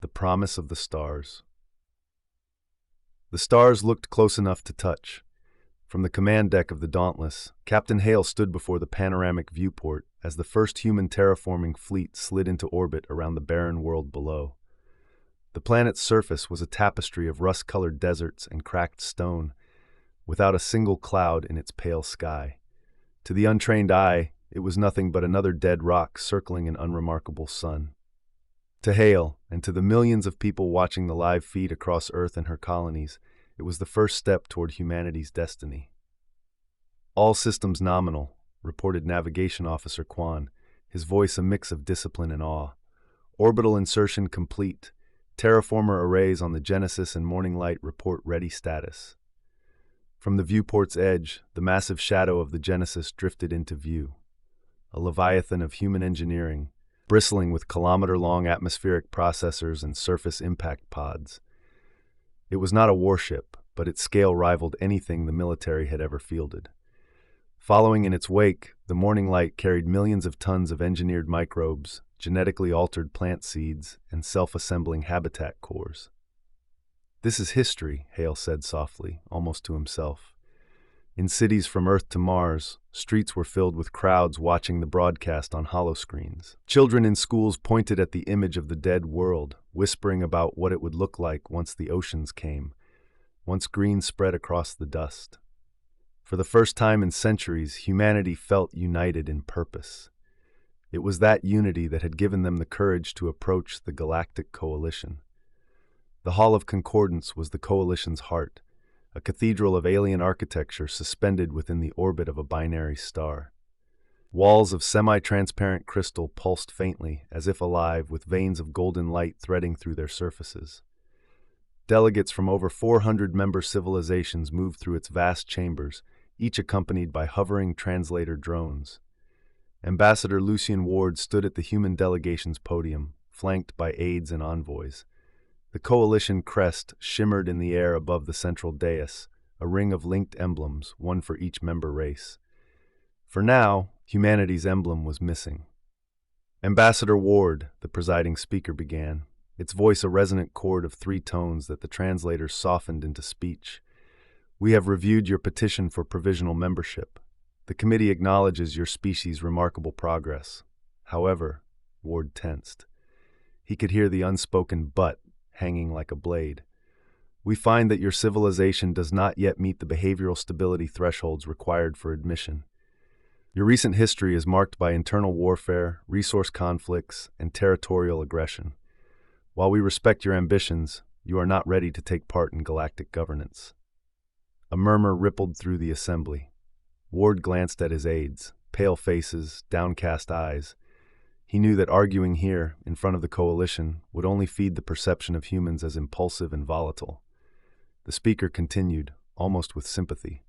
The promise of the stars. The stars looked close enough to touch. From the command deck of the Dauntless, Captain Hale stood before the panoramic viewport as the first human terraforming fleet slid into orbit around the barren world below. The planet's surface was a tapestry of rust-colored deserts and cracked stone, without a single cloud in its pale sky. To the untrained eye, it was nothing but another dead rock circling an unremarkable sun. To Hale, and to the millions of people watching the live feed across Earth and her colonies, it was the first step toward humanity's destiny. "All systems nominal," reported Navigation Officer Quan, his voice a mix of discipline and awe. "Orbital insertion complete. Terraformer arrays on the Genesis and Morning Light report ready status." From the viewport's edge, the massive shadow of the Genesis drifted into view. A leviathan of human engineering, bristling with kilometer-long atmospheric processors and surface impact pods. It was not a warship, but its scale rivaled anything the military had ever fielded. Following in its wake, the Morning Light carried millions of tons of engineered microbes, genetically altered plant seeds, and self-assembling habitat cores. "This is history," Hale said softly, almost to himself. In cities from Earth to Mars, streets were filled with crowds watching the broadcast on holoscreens. Children in schools pointed at the image of the dead world, whispering about what it would look like once the oceans came, once green spread across the dust. For the first time in centuries, humanity felt united in purpose. It was that unity that had given them the courage to approach the Galactic Coalition. The Hall of Concordance was the Coalition's heart, a cathedral of alien architecture suspended within the orbit of a binary star. Walls of semi-transparent crystal pulsed faintly, as if alive, with veins of golden light threading through their surfaces. Delegates from over 400 member civilizations moved through its vast chambers, each accompanied by hovering translator drones. Ambassador Lucien Ward stood at the human delegation's podium, flanked by aides and envoys. The coalition crest shimmered in the air above the central dais, a ring of linked emblems, one for each member race. For now, humanity's emblem was missing. "Ambassador Ward," the presiding speaker began, its voice a resonant chord of 3 tones that the translators softened into speech. "We have reviewed your petition for provisional membership. The committee acknowledges your species' remarkable progress. However," Ward tensed. He could hear the unspoken "but" hanging like a blade. "We find that your civilization does not yet meet the behavioral stability thresholds required for admission. Your recent history is marked by internal warfare, resource conflicts, and territorial aggression. While we respect your ambitions, you are not ready to take part in galactic governance." A murmur rippled through the assembly. Ward glanced at his aides, pale faces, downcast eyes. He knew that arguing here, in front of the coalition, would only feed the perception of humans as impulsive and volatile. The speaker continued, almost with sympathy.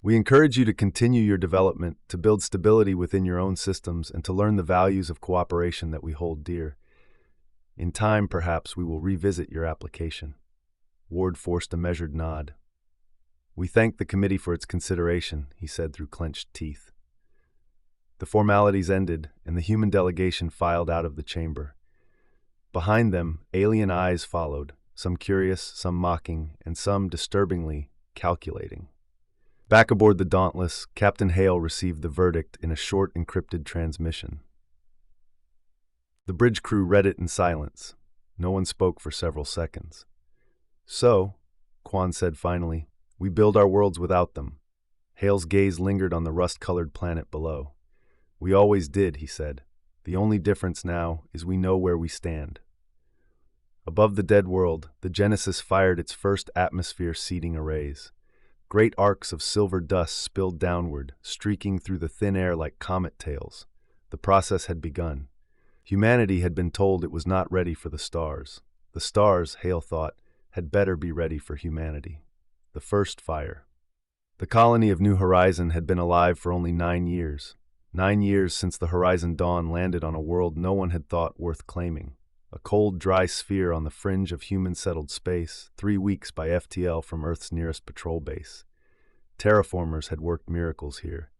"We encourage you to continue your development, to build stability within your own systems, and to learn the values of cooperation that we hold dear. In time, perhaps, we will revisit your application." Ward forced a measured nod. "We thank the committee for its consideration," he said through clenched teeth. The formalities ended, and the human delegation filed out of the chamber. Behind them, alien eyes followed, some curious, some mocking, and some, disturbingly, calculating. Back aboard the Dauntless, Captain Hale received the verdict in a short, encrypted transmission. The bridge crew read it in silence. No one spoke for several seconds. "So," Quan said finally, "we build our worlds without them." Hale's gaze lingered on the rust-colored planet below. "We always did," he said. "The only difference now is we know where we stand." Above the dead world, the Genesis fired its first atmosphere-seeding arrays. Great arcs of silver dust spilled downward, streaking through the thin air like comet tails. The process had begun. Humanity had been told it was not ready for the stars. The stars, Hale thought, had better be ready for humanity. The first fire. The colony of New Horizon had been alive for only 9 years. 9 years since the Horizon Dawn landed on a world no one had thought worth claiming. A cold, dry sphere on the fringe of human-settled space, 3 weeks by FTL from Earth's nearest patrol base. Terraformers had worked miracles here.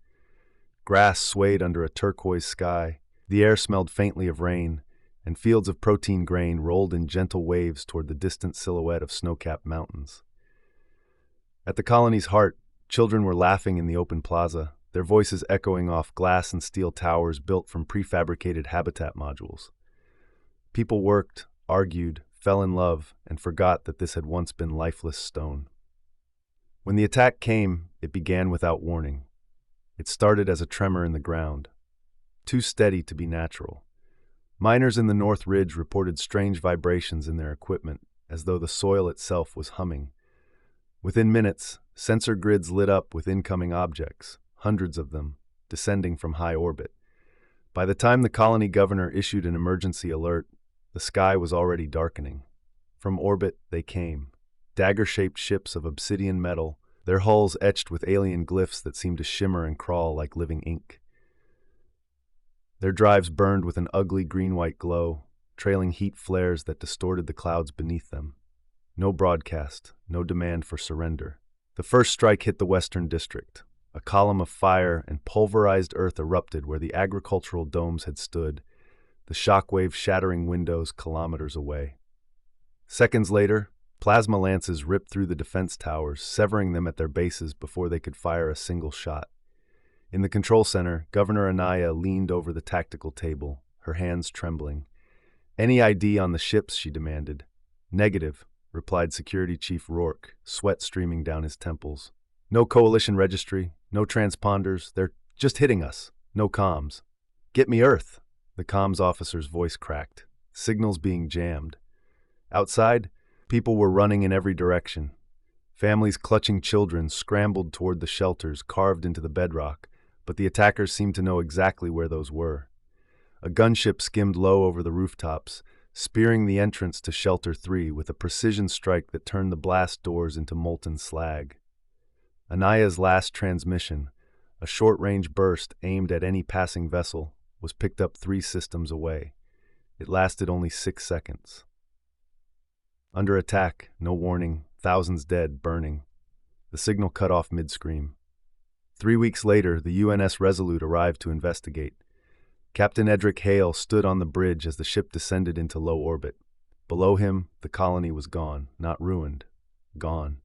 Grass swayed under a turquoise sky, the air smelled faintly of rain, and fields of protein grain rolled in gentle waves toward the distant silhouette of snow-capped mountains. At the colony's heart, children were laughing in the open plaza, their voices echoing off glass and steel towers built from prefabricated habitat modules. People worked, argued, fell in love, and forgot that this had once been lifeless stone. When the attack came, it began without warning. It started as a tremor in the ground, too steady to be natural. Miners in the North Ridge reported strange vibrations in their equipment, as though the soil itself was humming. Within minutes, sensor grids lit up with incoming objects, hundreds of them, descending from high orbit. By the time the colony governor issued an emergency alert, the sky was already darkening. From orbit, they came, dagger-shaped ships of obsidian metal, their hulls etched with alien glyphs that seemed to shimmer and crawl like living ink. Their drives burned with an ugly green-white glow, trailing heat flares that distorted the clouds beneath them. No broadcast, no demand for surrender. The first strike hit the Western District. A column of fire and pulverized earth erupted where the agricultural domes had stood, the shockwave shattering windows kilometers away. Seconds later, plasma lances ripped through the defense towers, severing them at their bases before they could fire a single shot. In the control center, Governor Anaya leaned over the tactical table, her hands trembling. "Any ID on the ships?" she demanded. "Negative," replied Security Chief Rourke, sweat streaming down his temples. "No coalition registry, no transponders, they're just hitting us. No comms." "Get me Earth," the comms officer's voice cracked, signals being jammed. Outside, people were running in every direction. Families clutching children scrambled toward the shelters carved into the bedrock, but the attackers seemed to know exactly where those were. A gunship skimmed low over the rooftops, spearing the entrance to Shelter 3 with a precision strike that turned the blast doors into molten slag. Anaya's last transmission, a short-range burst aimed at any passing vessel, was picked up 3 systems away. It lasted only 6 seconds. Under attack, no warning, thousands dead, burning. The signal cut off mid-scream. 3 weeks later, the UNS Resolute arrived to investigate. Captain Edric Hale stood on the bridge as the ship descended into low orbit. Below him, the colony was gone, not ruined. Gone.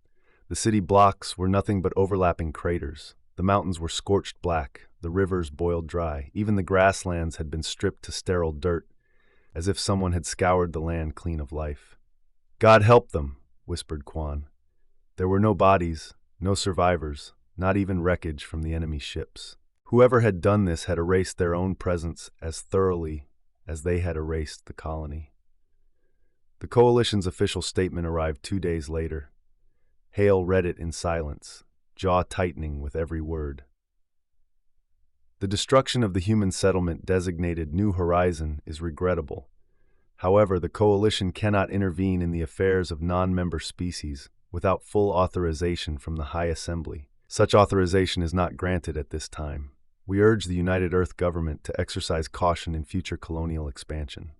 The city blocks were nothing but overlapping craters. The mountains were scorched black, the rivers boiled dry, even the grasslands had been stripped to sterile dirt, as if someone had scoured the land clean of life. "God help them," whispered Quan. There were no bodies, no survivors, not even wreckage from the enemy ships. Whoever had done this had erased their own presence as thoroughly as they had erased the colony. The Coalition's official statement arrived 2 days later. Hale read it in silence, jaw tightening with every word. The destruction of the human settlement designated New Horizon is regrettable. However, the Coalition cannot intervene in the affairs of non-member species without full authorization from the High Assembly. Such authorization is not granted at this time. We urge the United Earth government to exercise caution in future colonial expansion.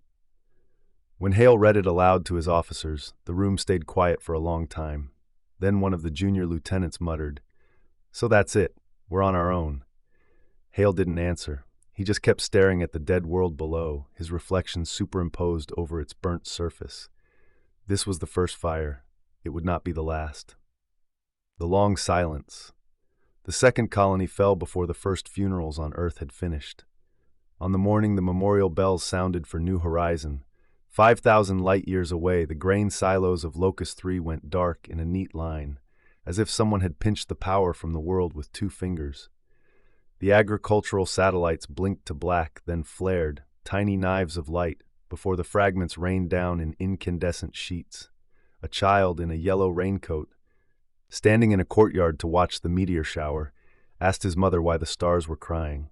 When Hale read it aloud to his officers, the room stayed quiet for a long time. Then one of the junior lieutenants muttered, "So that's it, we're on our own." Hale didn't answer. He just kept staring at the dead world below, his reflection superimposed over its burnt surface. This was the first fire. It would not be the last. The long silence. The second colony fell before the first funerals on Earth had finished. On the morning the memorial bells sounded for New Horizon, 5,000 light-years away, the grain silos of Locust 3 went dark in a neat line, as if someone had pinched the power from the world with 2 fingers. The agricultural satellites blinked to black, then flared, tiny knives of light, before the fragments rained down in incandescent sheets. A child in a yellow raincoat, standing in a courtyard to watch the meteor shower, asked his mother why the stars were crying.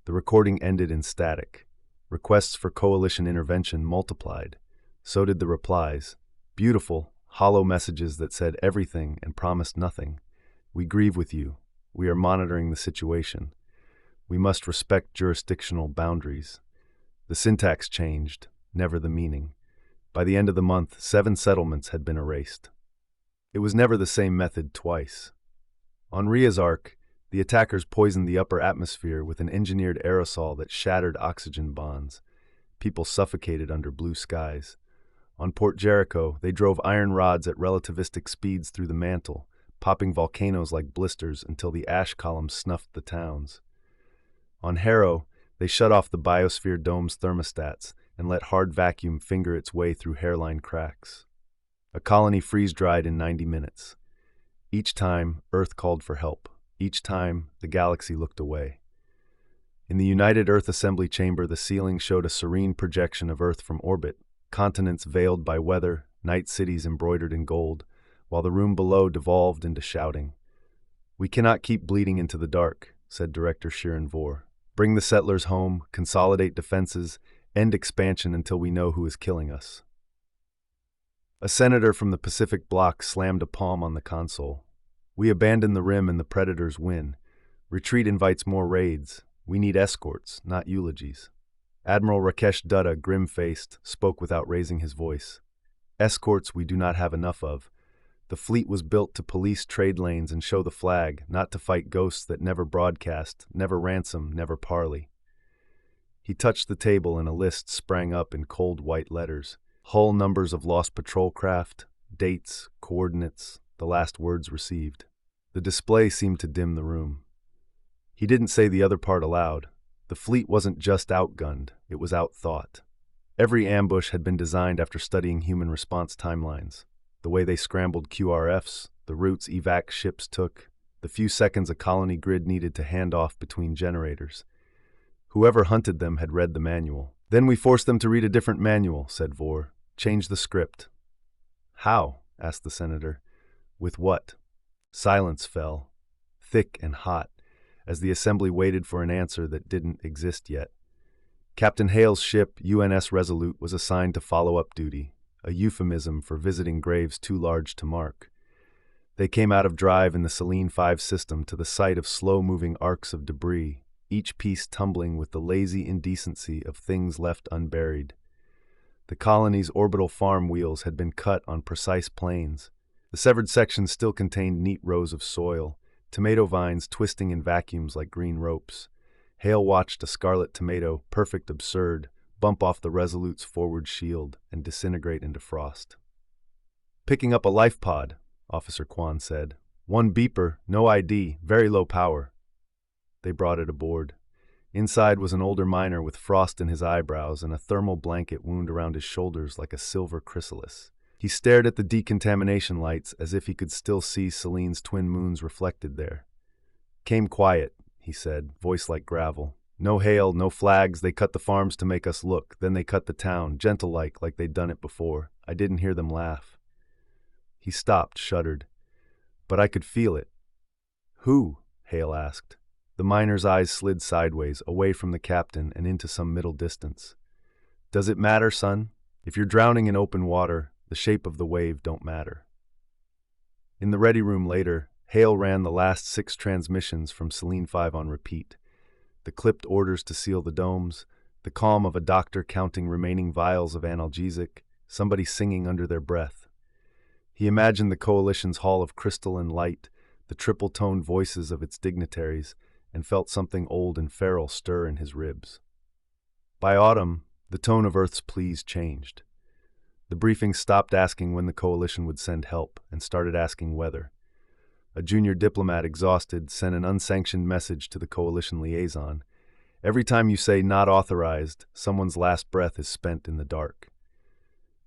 The recording ended in static. Requests for coalition intervention multiplied. So did the replies. Beautiful, hollow messages that said everything and promised nothing. "We grieve with you. We are monitoring the situation. We must respect jurisdictional boundaries." The syntax changed, never the meaning. By the end of the month, 7 settlements had been erased. It was never the same method twice. On Ria's arc, the attackers poisoned the upper atmosphere with an engineered aerosol that shattered oxygen bonds. People suffocated under blue skies. On Port Jericho, they drove iron rods at relativistic speeds through the mantle, popping volcanoes like blisters until the ash columns snuffed the towns. On Harrow, they shut off the biosphere dome's thermostats and let hard vacuum finger its way through hairline cracks. A colony freeze-dried in 90 minutes. Each time, Earth called for help. Each time, the galaxy looked away. In the United Earth Assembly Chamber, the ceiling showed a serene projection of Earth from orbit, continents veiled by weather, night cities embroidered in gold, while the room below devolved into shouting. "We cannot keep bleeding into the dark," said Director Shirin Vor. "Bring the settlers home, consolidate defenses, end expansion until we know who is killing us." A senator from the Pacific Bloc slammed a palm on the console. "We abandon the rim and the predators win. Retreat invites more raids. We need escorts, not eulogies." Admiral Rakesh Dutta, grim-faced, spoke without raising his voice. "Escorts we do not have enough of. The fleet was built to police trade lanes and show the flag, not to fight ghosts that never broadcast, never ransom, never parley." He touched the table and a list sprang up in cold white letters. Hull numbers of lost patrol craft, dates, coordinates, the last words received. The display seemed to dim the room. He didn't say the other part aloud. The fleet wasn't just outgunned, it was outthought. Every ambush had been designed after studying human response timelines. The way they scrambled QRFs, the routes evac ships took, the few seconds a colony grid needed to hand off between generators. Whoever hunted them had read the manual. "Then we forced them to read a different manual," said Vor. "Change the script." "How?" asked the senator. "With what?" Silence fell, thick and hot, as the assembly waited for an answer that didn't exist yet. Captain Hale's ship, UNS Resolute, was assigned to follow-up duty, a euphemism for visiting graves too large to mark. They came out of drive in the Selene 5 system to the sight of slow-moving arcs of debris, each piece tumbling with the lazy indecency of things left unburied. The colony's orbital farm wheels had been cut on precise planes. The severed sections still contained neat rows of soil, tomato vines twisting in vacuums like green ropes. Hale watched a scarlet tomato, perfect absurd, bump off the Resolute's forward shield and disintegrate into frost. "Picking up a life pod," Officer Kwan said. "One beeper, no ID, very low power." They brought it aboard. Inside was an older miner with frost in his eyebrows and a thermal blanket wound around his shoulders like a silver chrysalis. He stared at the decontamination lights as if he could still see Selene's twin moons reflected there. "Came quiet," he said, voice like gravel. "No hail, no flags, they cut the farms to make us look, then they cut the town, gentle-like they'd done it before. I didn't hear them laugh." He stopped, shuddered. "But I could feel it." "Who?" Hale asked. The miner's eyes slid sideways, away from the captain and into some middle distance. "Does it matter, son? If you're drowning in open water, the shape of the wave don't matter." In the ready room later, Hale ran the last 6 transmissions from Selene 5 on repeat. The clipped orders to seal the domes, the calm of a doctor counting remaining vials of analgesic, somebody singing under their breath. He imagined the Coalition's hall of crystal and light, the triple-toned voices of its dignitaries, and felt something old and feral stir in his ribs. By autumn, the tone of Earth's pleas changed. The briefing stopped asking when the Coalition would send help and started asking whether. A junior diplomat, exhausted, sent an unsanctioned message to the Coalition liaison. "Every time you say not authorized, someone's last breath is spent in the dark.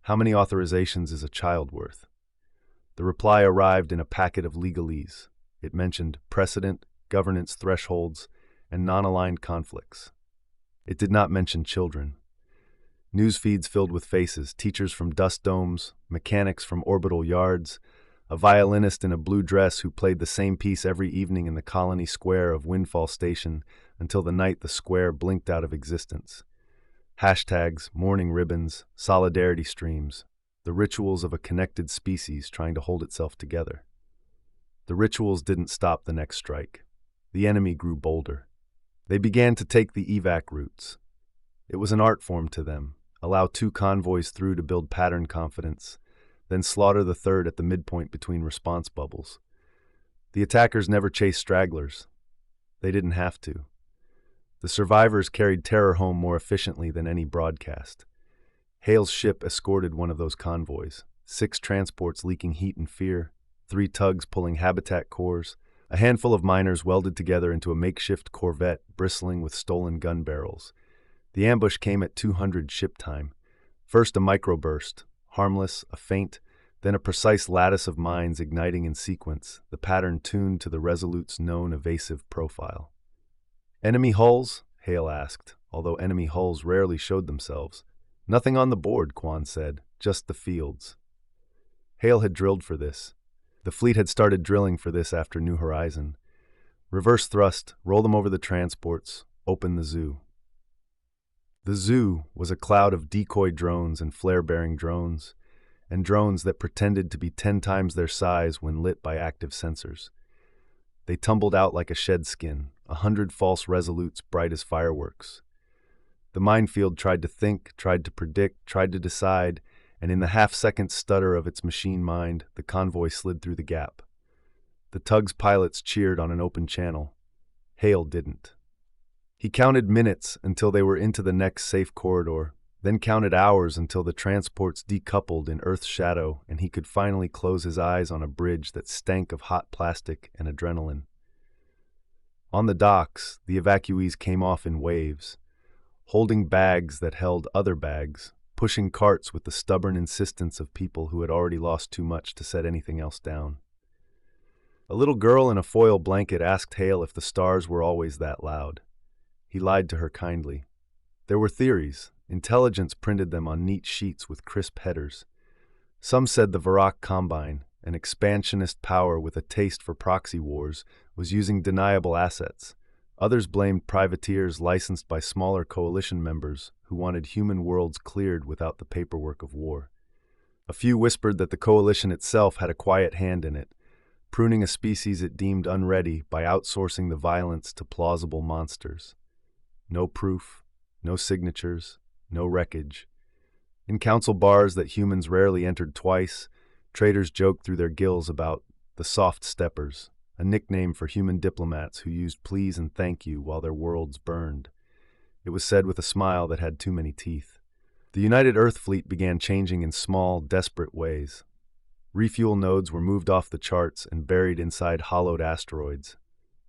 How many authorizations is a child worth?" The reply arrived in a packet of legalese. It mentioned precedent, governance thresholds, and non-aligned conflicts. It did not mention children. News feeds filled with faces, teachers from dust domes, mechanics from orbital yards, a violinist in a blue dress who played the same piece every evening in the colony square of Windfall Station until the night the square blinked out of existence. Hashtags, mourning ribbons, solidarity streams, the rituals of a connected species trying to hold itself together. The rituals didn't stop the next strike. The enemy grew bolder. They began to take the evac routes. It was an art form to them. Allow 2 convoys through to build pattern confidence, then slaughter the third at the midpoint between response bubbles. The attackers never chased stragglers. They didn't have to. The survivors carried terror home more efficiently than any broadcast. Hale's ship escorted one of those convoys, 6 transports leaking heat and fear, 3 tugs pulling habitat cores, a handful of miners welded together into a makeshift corvette bristling with stolen gun barrels. The ambush came at 200 ship time. First a microburst, harmless, a feint, then a precise lattice of mines igniting in sequence, the pattern tuned to the Resolute's known evasive profile. "Enemy hulls?" Hale asked, although enemy hulls rarely showed themselves. "Nothing on the board," Quan said, "just the fields." Hale had drilled for this. The fleet had started drilling for this after New Horizon. Reverse thrust, roll them over the transports, open the zoo. The zoo was a cloud of decoy drones and flare-bearing drones, and drones that pretended to be 10 times their size when lit by active sensors. They tumbled out like a shed skin, 100 false Resolutes bright as fireworks. The minefield tried to think, tried to predict, tried to decide, and in the half-second stutter of its machine mind, the convoy slid through the gap. The tug's pilots cheered on an open channel. Hale didn't. He counted minutes until they were into the next safe corridor, then counted hours until the transports decoupled in Earth's shadow and he could finally close his eyes on a bridge that stank of hot plastic and adrenaline. On the docks, the evacuees came off in waves, holding bags that held other bags, pushing carts with the stubborn insistence of people who had already lost too much to set anything else down. A little girl in a foil blanket asked Hale if the stars were always that loud. He lied to her kindly. There were theories. Intelligence printed them on neat sheets with crisp headers. Some said the Varrock Combine, an expansionist power with a taste for proxy wars, was using deniable assets. Others blamed privateers licensed by smaller coalition members who wanted human worlds cleared without the paperwork of war. A few whispered that the coalition itself had a quiet hand in it, pruning a species it deemed unready by outsourcing the violence to plausible monsters. No proof, no signatures, no wreckage. In council bars that humans rarely entered twice, traders joked through their gills about the soft steppers, a nickname for human diplomats who used please and thank you while their worlds burned. It was said with a smile that had too many teeth. The United Earth Fleet began changing in small, desperate ways. Refuel nodes were moved off the charts and buried inside hollowed asteroids.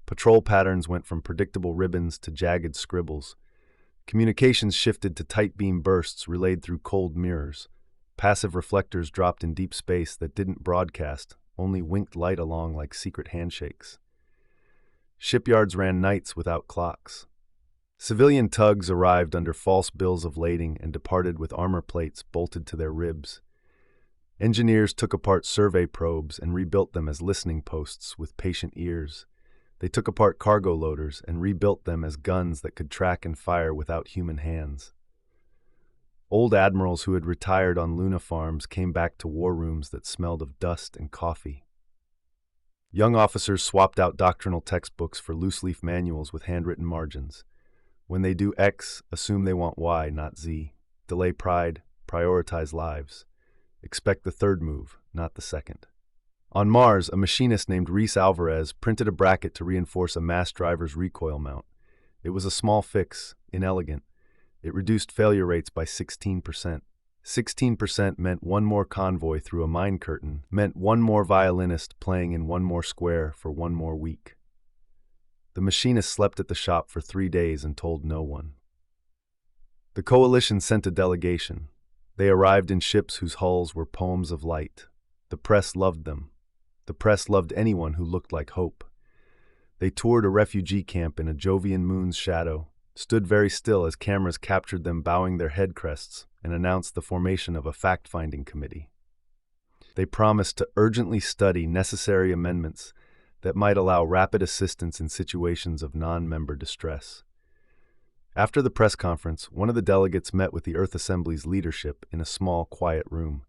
Patrol patterns went from predictable ribbons to jagged scribbles. Communications shifted to tight beam bursts relayed through cold mirrors. Passive reflectors dropped in deep space that didn't broadcast, only winked light along like secret handshakes. Shipyards ran nights without clocks. Civilian tugs arrived under false bills of lading and departed with armor plates bolted to their ribs. Engineers took apart survey probes and rebuilt them as listening posts with patient ears. They took apart cargo loaders and rebuilt them as guns that could track and fire without human hands. Old admirals who had retired on Luna farms came back to war rooms that smelled of dust and coffee. Young officers swapped out doctrinal textbooks for loose-leaf manuals with handwritten margins. When they do X, assume they want Y, not Z. Delay pride, prioritize lives. Expect the third move, not the second. On Mars, a machinist named Reese Alvarez printed a bracket to reinforce a mass driver's recoil mount. It was a small fix, inelegant. It reduced failure rates by 16%. 16% meant one more convoy through a mine curtain, meant one more violinist playing in one more square for one more week. The machinist slept at the shop for 3 days and told no one. The coalition sent a delegation. They arrived in ships whose hulls were poems of light. The press loved them. The press loved anyone who looked like hope. They toured a refugee camp in a Jovian moon's shadow, stood very still as cameras captured them bowing their head crests, and announced the formation of a fact-finding committee. They promised to urgently study necessary amendments that might allow rapid assistance in situations of non-member distress. After the press conference, one of the delegates met with the Earth Assembly's leadership in a small, quiet room.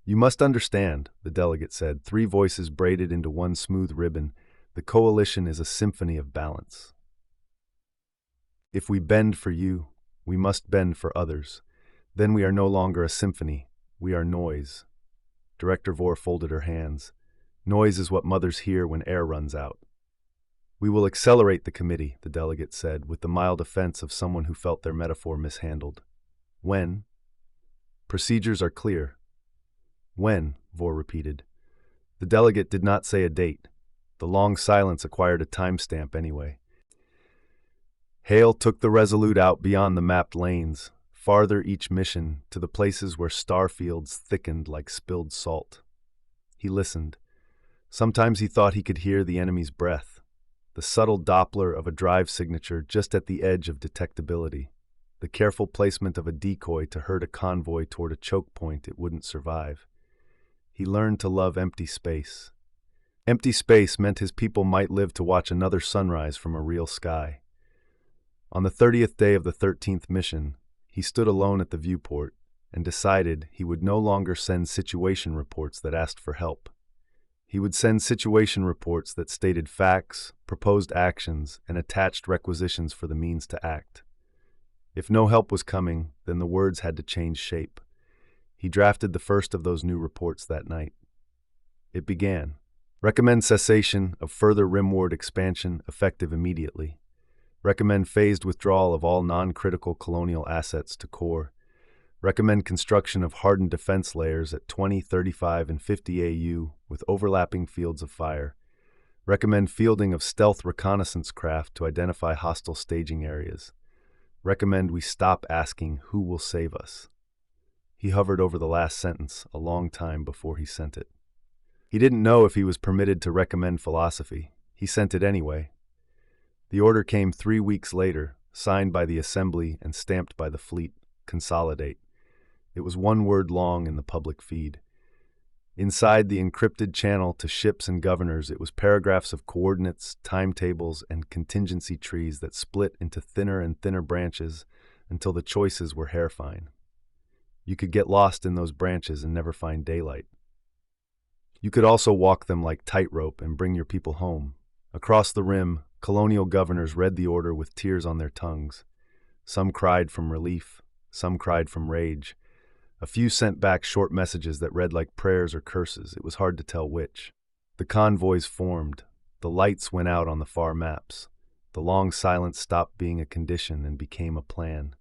"You must understand," the delegate said, 3 voices braided into one smooth ribbon, "the coalition is a symphony of balance. If we bend for you, we must bend for others. Then we are no longer a symphony, we are noise." Director Vor folded her hands. "Noise is what mothers hear when air runs out." We will accelerate the committee, the delegate said, with the mild offense of someone who felt their metaphor mishandled. When? Procedures are clear. When? Vor repeated. The delegate did not say a date. The long silence acquired a timestamp anyway. Hale took the Resolute out beyond the mapped lanes, farther each mission, to the places where star fields thickened like spilled salt. He listened. Sometimes he thought he could hear the enemy's breath, the subtle Doppler of a drive signature just at the edge of detectability, the careful placement of a decoy to herd a convoy toward a choke point it wouldn't survive. He learned to love empty space. Empty space meant his people might live to watch another sunrise from a real sky. On the 30th day of the 13th mission, he stood alone at the viewport and decided he would no longer send situation reports that asked for help. He would send situation reports that stated facts, proposed actions, and attached requisitions for the means to act. If no help was coming, then the words had to change shape. He drafted the first of those new reports that night. It began. Recommend cessation of further rimward expansion effective immediately. Recommend phased withdrawal of all non-critical colonial assets to core. Recommend construction of hardened defense layers at 20, 35, and 50 AU with overlapping fields of fire. Recommend fielding of stealth reconnaissance craft to identify hostile staging areas. Recommend we stop asking who will save us. He hovered over the last sentence a long time before he sent it. He didn't know if he was permitted to recommend philosophy. He sent it anyway. The order came 3 weeks later, signed by the Assembly and stamped by the fleet. Consolidate. It was one word long in the public feed. Inside the encrypted channel to ships and governors, it was paragraphs of coordinates, timetables, and contingency trees that split into thinner and thinner branches until the choices were hair-fine. You could get lost in those branches and never find daylight. You could also walk them like tightrope and bring your people home. Across the rim, colonial governors read the order with tears on their tongues. Some cried from relief, some cried from rage. A few sent back short messages that read like prayers or curses. It was hard to tell which. The convoys formed. The lights went out on the far maps. The long silence stopped being a condition and became a plan.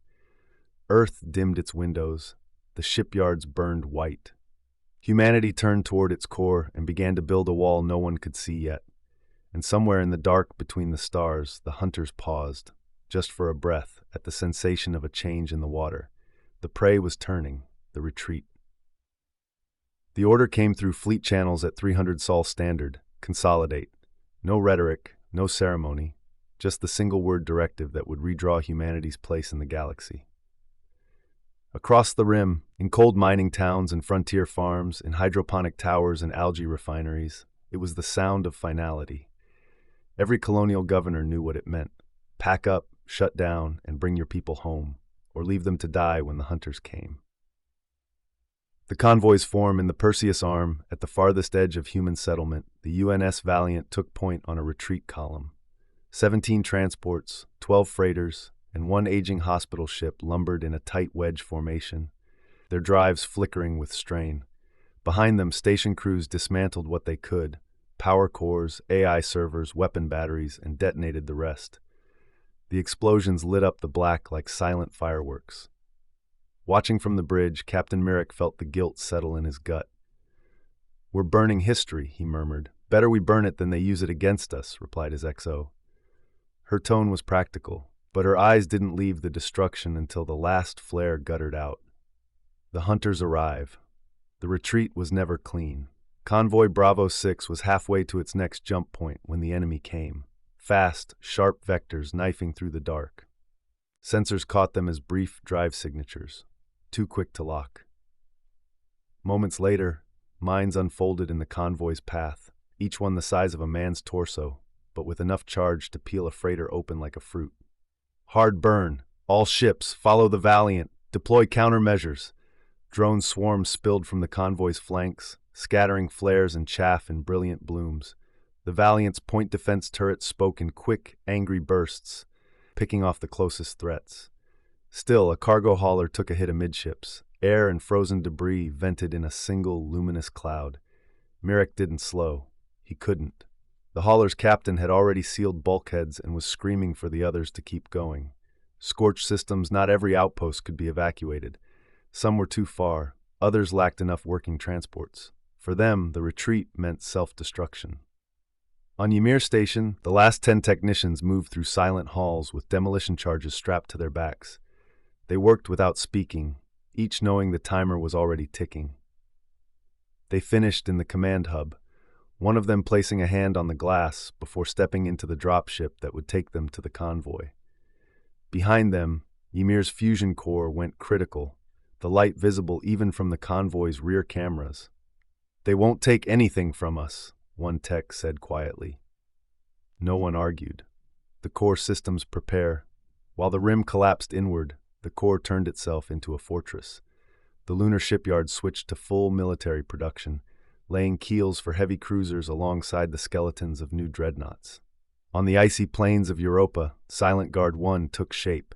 Earth dimmed its windows. The shipyards burned white. Humanity turned toward its core and began to build a wall no one could see yet. And somewhere in the dark between the stars, the hunters paused, just for a breath, at the sensation of a change in the water. The prey was turning, the retreat. The order came through fleet channels at 300 Sol standard, consolidate. No rhetoric, no ceremony, just the single-word directive that would redraw humanity's place in the galaxy. Across the rim, in cold mining towns and frontier farms, in hydroponic towers and algae refineries, it was the sound of finality. Every colonial governor knew what it meant. Pack up, shut down, and bring your people home, or leave them to die when the hunters came. The convoys form in the Perseus Arm, at the farthest edge of human settlement. The UNS Valiant took point on a retreat column. 17 transports, 12 freighters, and one aging hospital ship lumbered in a tight wedge formation, their drives flickering with strain. Behind them, station crews dismantled what they could, power cores, AI servers, weapon batteries, and detonated the rest. The explosions lit up the black like silent fireworks. Watching from the bridge, Captain Merrick felt the guilt settle in his gut. "We're burning history," he murmured. "Better we burn it than they use it against us," replied his XO. Her tone was practical, but her eyes didn't leave the destruction until the last flare guttered out. The hunters arrive. The retreat was never clean. Convoy Bravo 6 was halfway to its next jump point when the enemy came. Fast, sharp vectors knifing through the dark. Sensors caught them as brief drive signatures, too quick to lock. Moments later, mines unfolded in the convoy's path, each one the size of a man's torso, but with enough charge to peel a freighter open like a fruit. Hard burn. All ships, follow the Valiant. Deploy countermeasures. Drone swarms spilled from the convoy's flanks, scattering flares and chaff in brilliant blooms. The Valiant's point defense turrets spoke in quick, angry bursts, picking off the closest threats. Still, a cargo hauler took a hit amidships. Air and frozen debris vented in a single luminous cloud. Merrick didn't slow. He couldn't. The hauler's captain had already sealed bulkheads and was screaming for the others to keep going. Scorched systems, not every outpost could be evacuated. Some were too far, others lacked enough working transports. For them, the retreat meant self-destruction. On Ymir Station, the last 10 technicians moved through silent halls with demolition charges strapped to their backs. They worked without speaking, each knowing the timer was already ticking. They finished in the command hub, one of them placing a hand on the glass before stepping into the dropship that would take them to the convoy. Behind them, Ymir's fusion core went critical, the light visible even from the convoy's rear cameras. "They won't take anything from us," one tech said quietly. No one argued. The core systems prepare. While the rim collapsed inward, the core turned itself into a fortress. The lunar shipyard switched to full military production, laying keels for heavy cruisers alongside the skeletons of new dreadnoughts. On the icy plains of Europa, Silent Guard 1 took shape,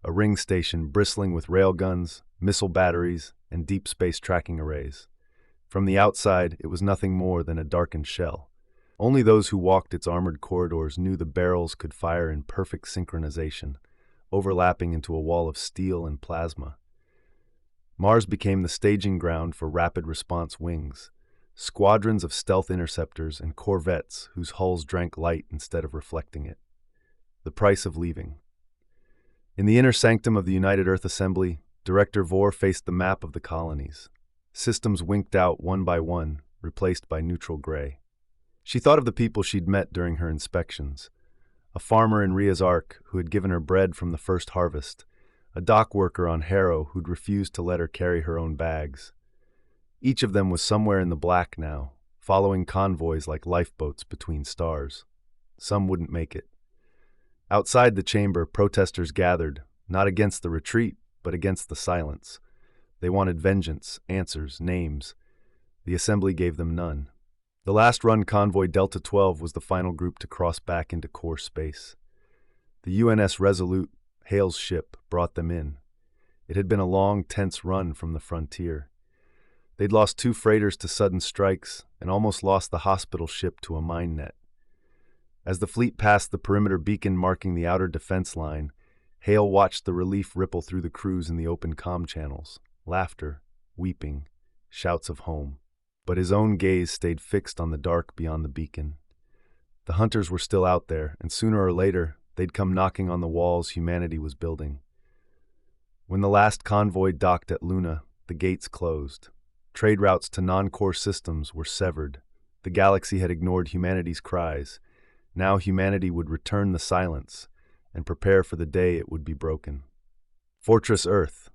a ring station bristling with railguns, missile batteries, and deep space tracking arrays. From the outside, it was nothing more than a darkened shell. Only those who walked its armored corridors knew the barrels could fire in perfect synchronization, overlapping into a wall of steel and plasma. Mars became the staging ground for rapid response wings, squadrons of stealth interceptors and corvettes whose hulls drank light instead of reflecting it. The price of leaving. In the inner sanctum of the United Earth Assembly, Director Vor faced the map of the colonies. Systems winked out one by one, replaced by neutral gray. She thought of the people she'd met during her inspections. A farmer in Ria's Ark who had given her bread from the first harvest, a dock worker on Harrow who'd refused to let her carry her own bags. Each of them was somewhere in the black now, following convoys like lifeboats between stars. Some wouldn't make it. Outside the chamber, protesters gathered, not against the retreat, but against the silence. They wanted vengeance, answers, names. The assembly gave them none. The last-run convoy Delta 12 was the final group to cross back into core space. The UNS Resolute, Hale's ship, brought them in. It had been a long, tense run from the frontier. They'd lost 2 freighters to sudden strikes and almost lost the hospital ship to a mine net. As the fleet passed the perimeter beacon marking the outer defense line, Hale watched the relief ripple through the crews in the open comm channels. Laughter, weeping, shouts of home. But his own gaze stayed fixed on the dark beyond the beacon. The hunters were still out there, and sooner or later, they'd come knocking on the walls humanity was building. When the last convoy docked at Luna, the gates closed. Trade routes to non-core systems were severed. The galaxy had ignored humanity's cries. Now humanity would return the silence and prepare for the day it would be broken. Fortress Earth.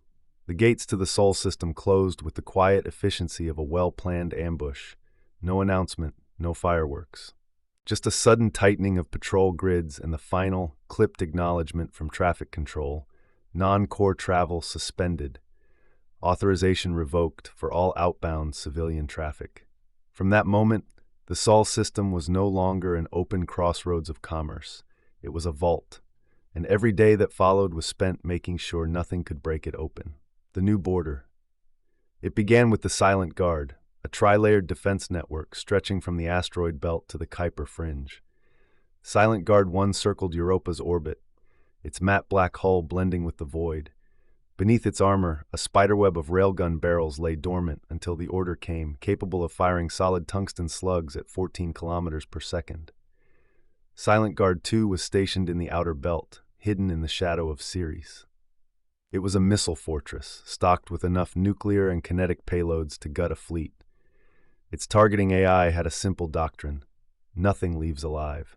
The gates to the Sol system closed with the quiet efficiency of a well-planned ambush. No announcement, no fireworks. Just a sudden tightening of patrol grids and the final, clipped acknowledgement from traffic control. Non-core travel suspended. Authorization revoked for all outbound civilian traffic. From that moment, the Sol system was no longer an open crossroads of commerce. It was a vault, and every day that followed was spent making sure nothing could break it open. The new border. It began with the Silent Guard, a tri-layered defense network stretching from the asteroid belt to the Kuiper fringe. Silent Guard 1 circled Europa's orbit, its matte black hull blending with the void. Beneath its armor, a spiderweb of railgun barrels lay dormant until the order came, capable of firing solid tungsten slugs at 14 kilometers per second. Silent Guard 2 was stationed in the outer belt, hidden in the shadow of Ceres. It was a missile fortress, stocked with enough nuclear and kinetic payloads to gut a fleet. Its targeting AI had a simple doctrine: nothing leaves alive.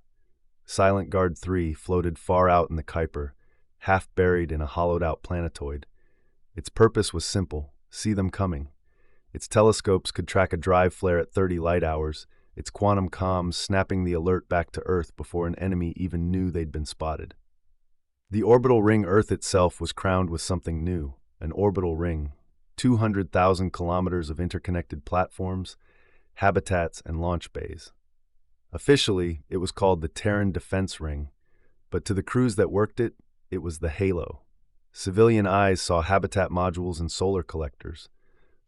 Silent Guard 3 floated far out in the Kuiper, half buried in a hollowed-out planetoid. Its purpose was simple: see them coming. Its telescopes could track a drive flare at 30 light hours, its quantum comms snapping the alert back to Earth before an enemy even knew they'd been spotted. The orbital ring Earth itself was crowned with something new, an orbital ring, 200,000 kilometers of interconnected platforms, habitats, and launch bays. Officially, it was called the Terran Defense Ring, but to the crews that worked it, it was the Halo. Civilian eyes saw habitat modules and solar collectors.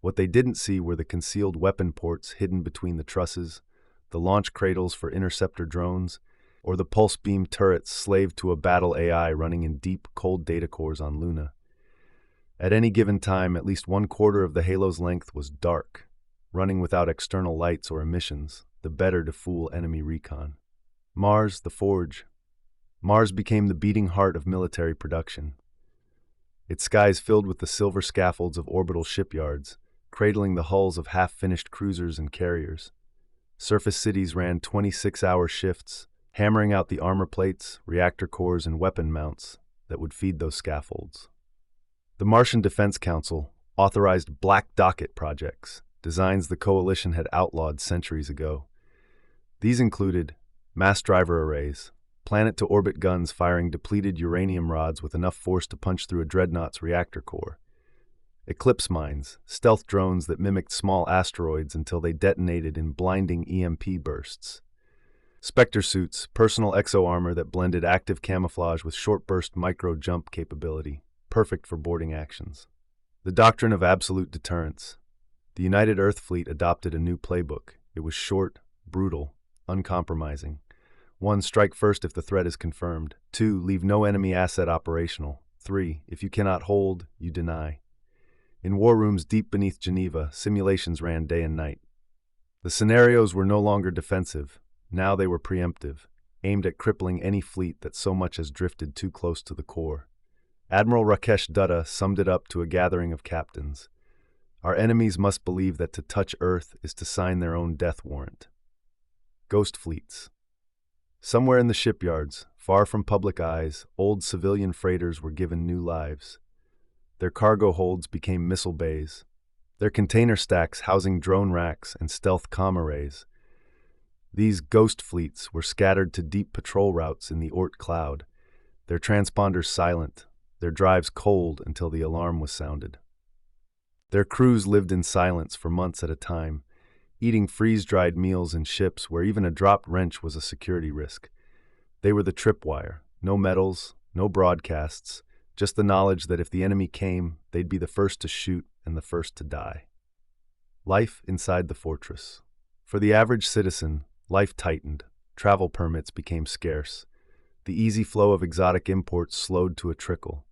What they didn't see were the concealed weapon ports hidden between the trusses, the launch cradles for interceptor drones, or the pulse beam turrets slaved to a battle AI running in deep, cold data cores on Luna. At any given time, at least 1/4 of the halo's length was dark, running without external lights or emissions, the better to fool enemy recon. Mars, the Forge. Mars became the beating heart of military production. Its skies filled with the silver scaffolds of orbital shipyards, cradling the hulls of half-finished cruisers and carriers. Surface cities ran 26-hour shifts, hammering out the armor plates, reactor cores, and weapon mounts that would feed those scaffolds. The Martian Defense Council authorized Black Docket projects, designs the Coalition had outlawed centuries ago. These included mass driver arrays, planet-to-orbit guns firing depleted uranium rods with enough force to punch through a dreadnought's reactor core, eclipse mines, stealth drones that mimicked small asteroids until they detonated in blinding EMP bursts, Spectre suits, personal exo-armor that blended active camouflage with short-burst micro-jump capability, perfect for boarding actions. The doctrine of absolute deterrence. The United Earth Fleet adopted a new playbook. It was short, brutal, uncompromising. 1. Strike first if the threat is confirmed. 2. Leave no enemy asset operational. 3. If you cannot hold, you deny. In war rooms deep beneath Geneva, simulations ran day and night. The scenarios were no longer defensive. Now they were preemptive, aimed at crippling any fleet that so much as drifted too close to the core. Admiral Rakesh Dutta summed it up to a gathering of captains. Our enemies must believe that to touch Earth is to sign their own death warrant. Ghost fleets. Somewhere in the shipyards, far from public eyes, old civilian freighters were given new lives. Their cargo holds became missile bays, their container stacks housing drone racks and stealth comm arrays. These ghost fleets were scattered to deep patrol routes in the Oort cloud, their transponders silent, their drives cold until the alarm was sounded. Their crews lived in silence for months at a time, eating freeze-dried meals in ships where even a dropped wrench was a security risk. They were the tripwire, no medals, no broadcasts, just the knowledge that if the enemy came, they'd be the first to shoot and the first to die. Life inside the fortress. For the average citizen, life tightened, travel permits became scarce. The easy flow of exotic imports slowed to a trickle.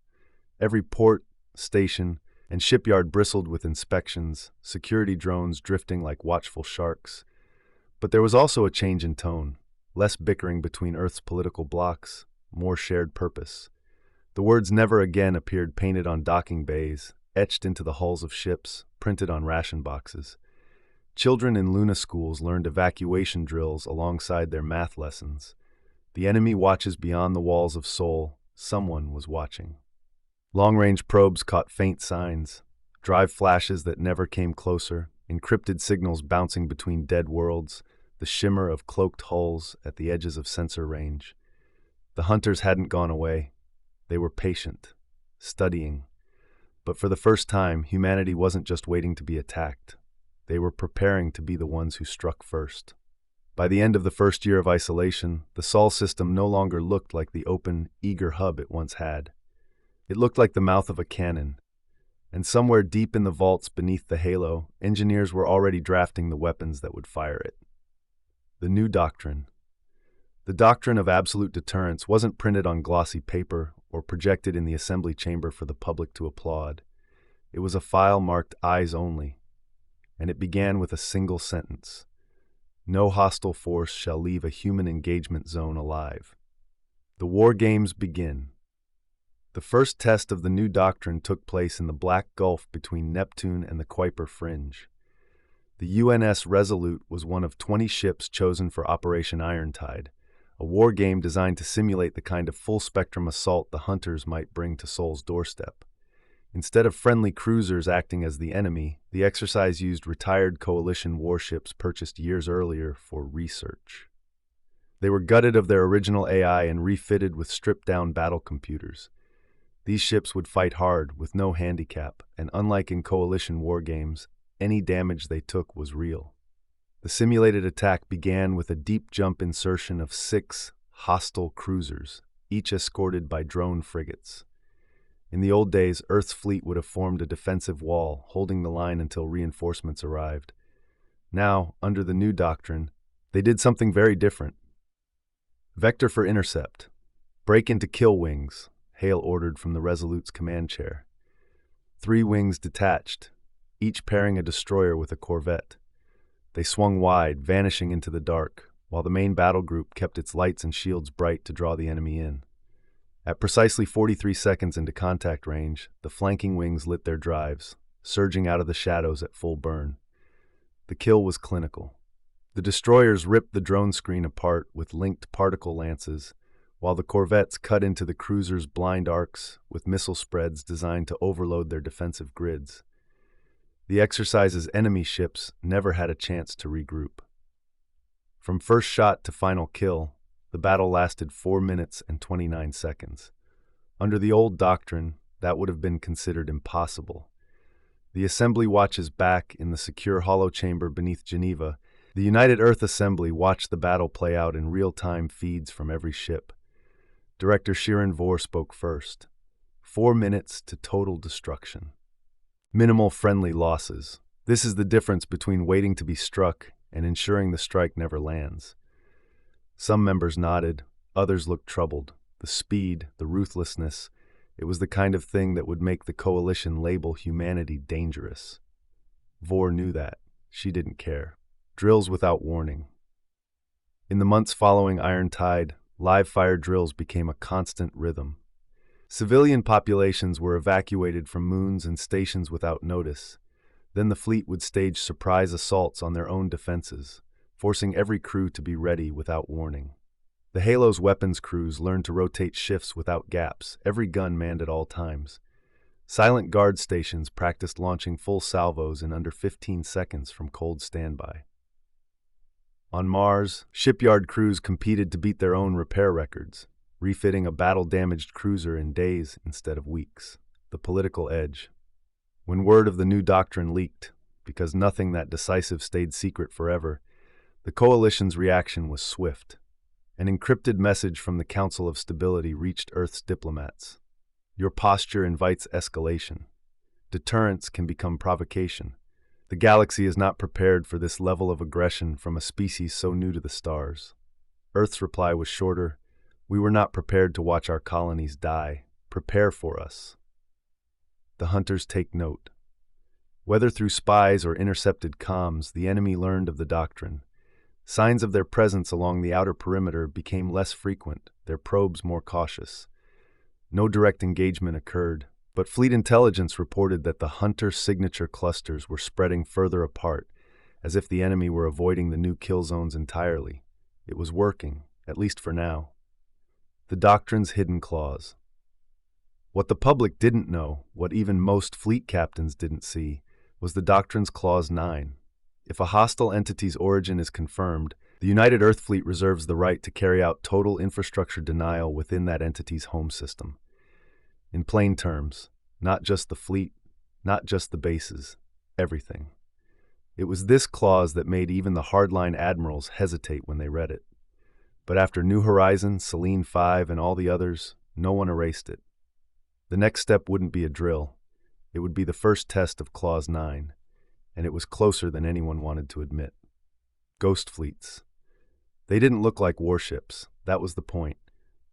Every port, station, and shipyard bristled with inspections, security drones drifting like watchful sharks. But there was also a change in tone, less bickering between Earth's political blocs, more shared purpose. The words "never again" appeared painted on docking bays, etched into the hulls of ships, printed on ration boxes. Children in Luna schools learned evacuation drills alongside their math lessons. The enemy watches beyond the walls of Seoul. Someone was watching. Long-range probes caught faint signs, drive flashes that never came closer, encrypted signals bouncing between dead worlds, the shimmer of cloaked hulls at the edges of sensor range. The hunters hadn't gone away. They were patient, studying. But for the first time, humanity wasn't just waiting to be attacked. They were preparing to be the ones who struck first. By the end of the first year of isolation, the Sol system no longer looked like the open, eager hub it once had. It looked like the mouth of a cannon, and somewhere deep in the vaults beneath the halo, engineers were already drafting the weapons that would fire it. The new doctrine. The doctrine of absolute deterrence wasn't printed on glossy paper or projected in the assembly chamber for the public to applaud. It was a file marked "Eyes Only," and it began with a single sentence. No hostile force shall leave a human engagement zone alive. The war games begin. The first test of the new doctrine took place in the Black Gulf between Neptune and the Kuiper Fringe. The UNS Resolute was one of 20 ships chosen for Operation Irontide, a war game designed to simulate the kind of full-spectrum assault the hunters might bring to Sol's doorstep. Instead of friendly cruisers acting as the enemy, the exercise used retired coalition warships purchased years earlier for research. They were gutted of their original AI and refitted with stripped-down battle computers. These ships would fight hard, with no handicap, and unlike in coalition war games, any damage they took was real. The simulated attack began with a deep jump insertion of 6 hostile cruisers, each escorted by drone frigates. In the old days, Earth's fleet would have formed a defensive wall, holding the line until reinforcements arrived. Now, under the new doctrine, They did something very different. Vector for intercept. Break into kill wings, Hale ordered from the Resolute's command chair. 3 wings detached, each pairing a destroyer with a corvette. They swung wide, vanishing into the dark, while the main battle group kept its lights and shields bright to draw the enemy in. At precisely 43 seconds into contact range, the flanking wings lit their drives, surging out of the shadows at full burn. The kill was clinical. The destroyers ripped the drone screen apart with linked particle lances, while the corvettes cut into the cruisers' blind arcs with missile spreads designed to overload their defensive grids. The exercise's enemy ships never had a chance to regroup. From first shot to final kill, the battle lasted 4 minutes and 29 seconds. Under the old doctrine, that would have been considered impossible. The Assembly watches back in the secure hollow chamber beneath Geneva. The United Earth Assembly watched the battle play out in real-time feeds from every ship. Director Shirin Vor spoke first. 4 minutes to total destruction. Minimal friendly losses. This is the difference between waiting to be struck and ensuring the strike never lands. Some members nodded, others looked troubled. The speed, the ruthlessness, it was the kind of thing that would make the coalition label humanity dangerous. Vor knew that. She didn't care. Drills without warning. In the months following Iron Tide, live-fire drills became a constant rhythm. Civilian populations were evacuated from moons and stations without notice. Then the fleet would stage surprise assaults on their own defenses, forcing every crew to be ready without warning. The Halo's weapons crews learned to rotate shifts without gaps, every gun manned at all times. Silent guard stations practiced launching full salvos in under 15 seconds from cold standby. On Mars, shipyard crews competed to beat their own repair records, refitting a battle-damaged cruiser in days instead of weeks. The political edge. When word of the new doctrine leaked, because nothing that decisive stayed secret forever, the coalition's reaction was swift. An encrypted message from the Council of Stability reached Earth's diplomats. Your posture invites escalation. Deterrence can become provocation. The galaxy is not prepared for this level of aggression from a species so new to the stars. Earth's reply was shorter. We were not prepared to watch our colonies die. Prepare for us. The hunters take note. Whether through spies or intercepted comms, the enemy learned of the doctrine. Signs of their presence along the outer perimeter became less frequent, their probes more cautious. No direct engagement occurred, but fleet intelligence reported that the hunter signature clusters were spreading further apart, as if the enemy were avoiding the new kill zones entirely. It was working, at least for now. The doctrine's hidden clause. What the public didn't know, what even most fleet captains didn't see, was the doctrine's Clause 9. If a hostile entity's origin is confirmed, the United Earth Fleet reserves the right to carry out total infrastructure denial within that entity's home system. In plain terms, not just the fleet, not just the bases, everything. It was this clause that made even the hardline admirals hesitate when they read it. But after New Horizons, Selene 5, and all the others, no one erased it. The next step wouldn't be a drill. It would be the first test of Clause 9, and it was closer than anyone wanted to admit. Ghost fleets. They didn't look like warships. That was the point.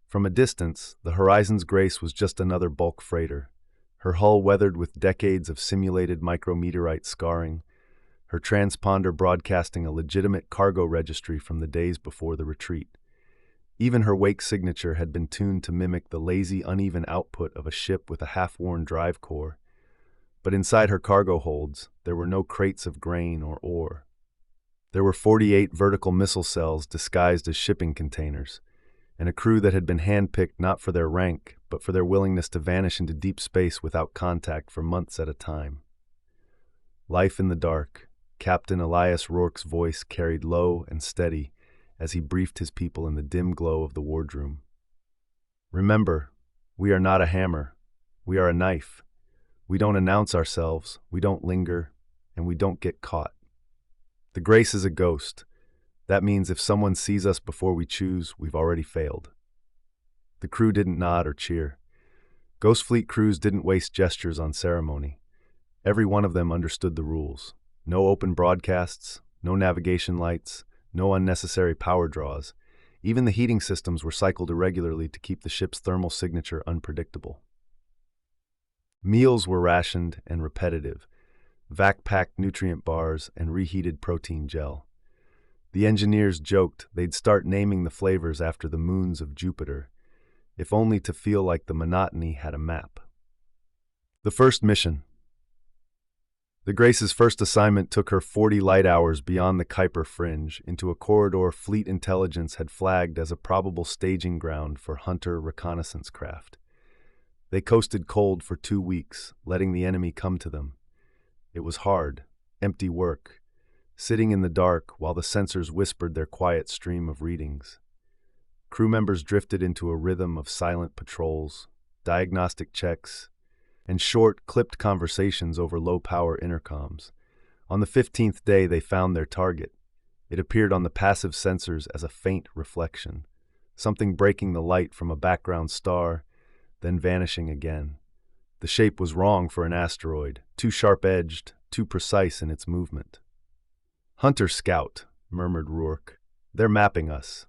From a distance, the Horizon's Grace was just another bulk freighter, her hull weathered with decades of simulated micrometeorite scarring, her transponder broadcasting a legitimate cargo registry from the days before the retreat. Even her wake signature had been tuned to mimic the lazy, uneven output of a ship with a half-worn drive core. But inside her cargo holds, there were no crates of grain or ore. There were 48 vertical missile cells disguised as shipping containers, and a crew that had been handpicked not for their rank, but for their willingness to vanish into deep space without contact for months at a time. Life in the dark. Captain Elias Rourke's voice carried low and steady as he briefed his people in the dim glow of the wardroom. Remember, we are not a hammer. We are a knife. We don't announce ourselves, we don't linger, and we don't get caught. The Grace is a ghost. That means if someone sees us before we choose, we've already failed. The crew didn't nod or cheer. Ghost Fleet crews didn't waste gestures on ceremony. Every one of them understood the rules. No open broadcasts, no navigation lights, no unnecessary power draws. Even the heating systems were cycled irregularly to keep the ship's thermal signature unpredictable. Meals were rationed and repetitive, vac-packed nutrient bars and reheated protein gel. The engineers joked they'd start naming the flavors after the moons of Jupiter, if only to feel like the monotony had a map. The first mission. The Grace's first assignment took her 40 light hours beyond the Kuiper fringe into a corridor fleet intelligence had flagged as a probable staging ground for Hunter reconnaissance craft. They coasted cold for 2 weeks, letting the enemy come to them. It was hard, empty work, sitting in the dark while the sensors whispered their quiet stream of readings. Crew members drifted into a rhythm of silent patrols, diagnostic checks, and short, clipped conversations over low-power intercoms. On the 15th day, they found their target. It appeared on the passive sensors as a faint reflection, something breaking the light from a background star, then vanishing again. The shape was wrong for an asteroid, too sharp-edged, too precise in its movement. "Hunter Scout," murmured Rourke. "They're mapping us."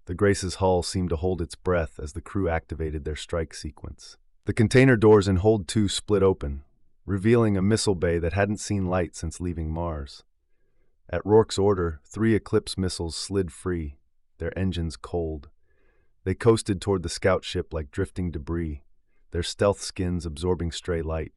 The Grace's hull seemed to hold its breath as the crew activated their strike sequence. The container doors in Hold 2 split open, revealing a missile bay that hadn't seen light since leaving Mars. At Rourke's order, 3 Eclipse missiles slid free, their engines cold. They coasted toward the scout ship like drifting debris, their stealth skins absorbing stray light.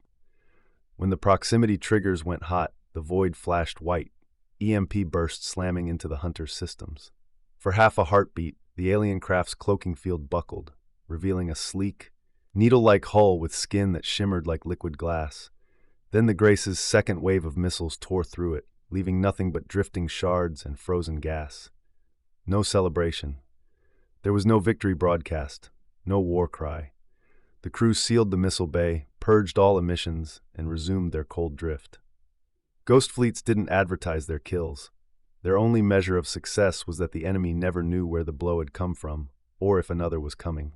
When the proximity triggers went hot, the void flashed white, EMP bursts slamming into the Hunter's systems. For half a heartbeat, the alien craft's cloaking field buckled, revealing a sleek, needle-like hull with skin that shimmered like liquid glass. Then the Grace's second wave of missiles tore through it, leaving nothing but drifting shards and frozen gas. No celebration. There was no victory broadcast, no war cry. The crew sealed the missile bay, purged all emissions, and resumed their cold drift. Ghost fleets didn't advertise their kills. Their only measure of success was that the enemy never knew where the blow had come from, or if another was coming.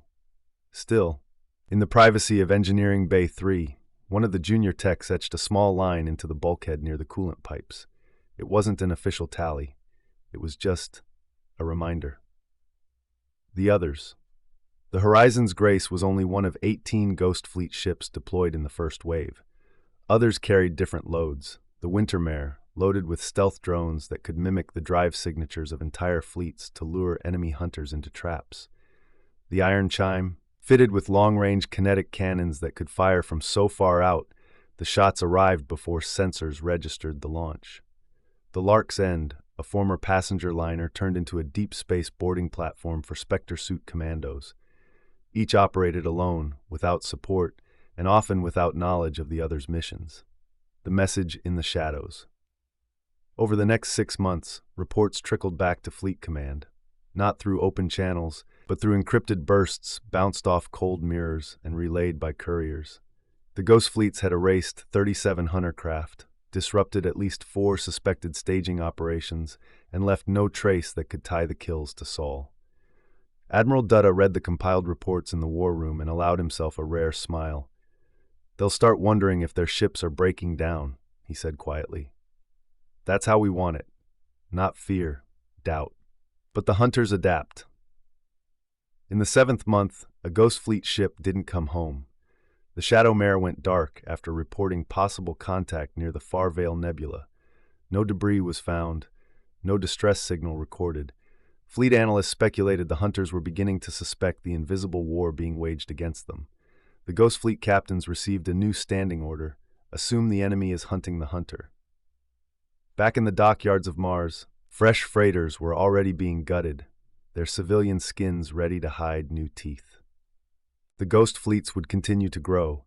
Still, in the privacy of Engineering Bay 3, one of the junior techs etched a small line into the bulkhead near the coolant pipes. It wasn't an official tally. It was just a reminder. The others. The Horizon's Grace was only one of 18 Ghost Fleet ships deployed in the first wave. Others carried different loads. The Wintermare, loaded with stealth drones that could mimic the drive signatures of entire fleets to lure enemy hunters into traps. The Iron Chime, fitted with long-range kinetic cannons that could fire from so far out, the shots arrived before sensors registered the launch. The Lark's End, a former passenger liner, turned into a deep space boarding platform for Spectre suit commandos. Each operated alone, without support, and often without knowledge of the other's missions. The message in the shadows. Over the next 6 months, reports trickled back to Fleet Command, not through open channels, but through encrypted bursts bounced off cold mirrors and relayed by couriers. The Ghost Fleets had erased 37 Hunter craft, disrupted at least 4 suspected staging operations, and left no trace that could tie the kills to Saul. Admiral Dutta read the compiled reports in the war room and allowed himself a rare smile. "They'll start wondering if their ships are breaking down," he said quietly. "That's how we want it. Not fear, doubt. But the Hunters adapt." In the 7th month, a Ghost Fleet ship didn't come home. The Shadow Mare went dark after reporting possible contact near the Farvale Nebula. No debris was found, no distress signal recorded. Fleet analysts speculated the Hunters were beginning to suspect the invisible war being waged against them. The Ghost Fleet captains received a new standing order: assume the enemy is hunting the Hunter. Back in the dockyards of Mars, fresh freighters were already being gutted, their civilian skins ready to hide new teeth. The Ghost Fleets would continue to grow,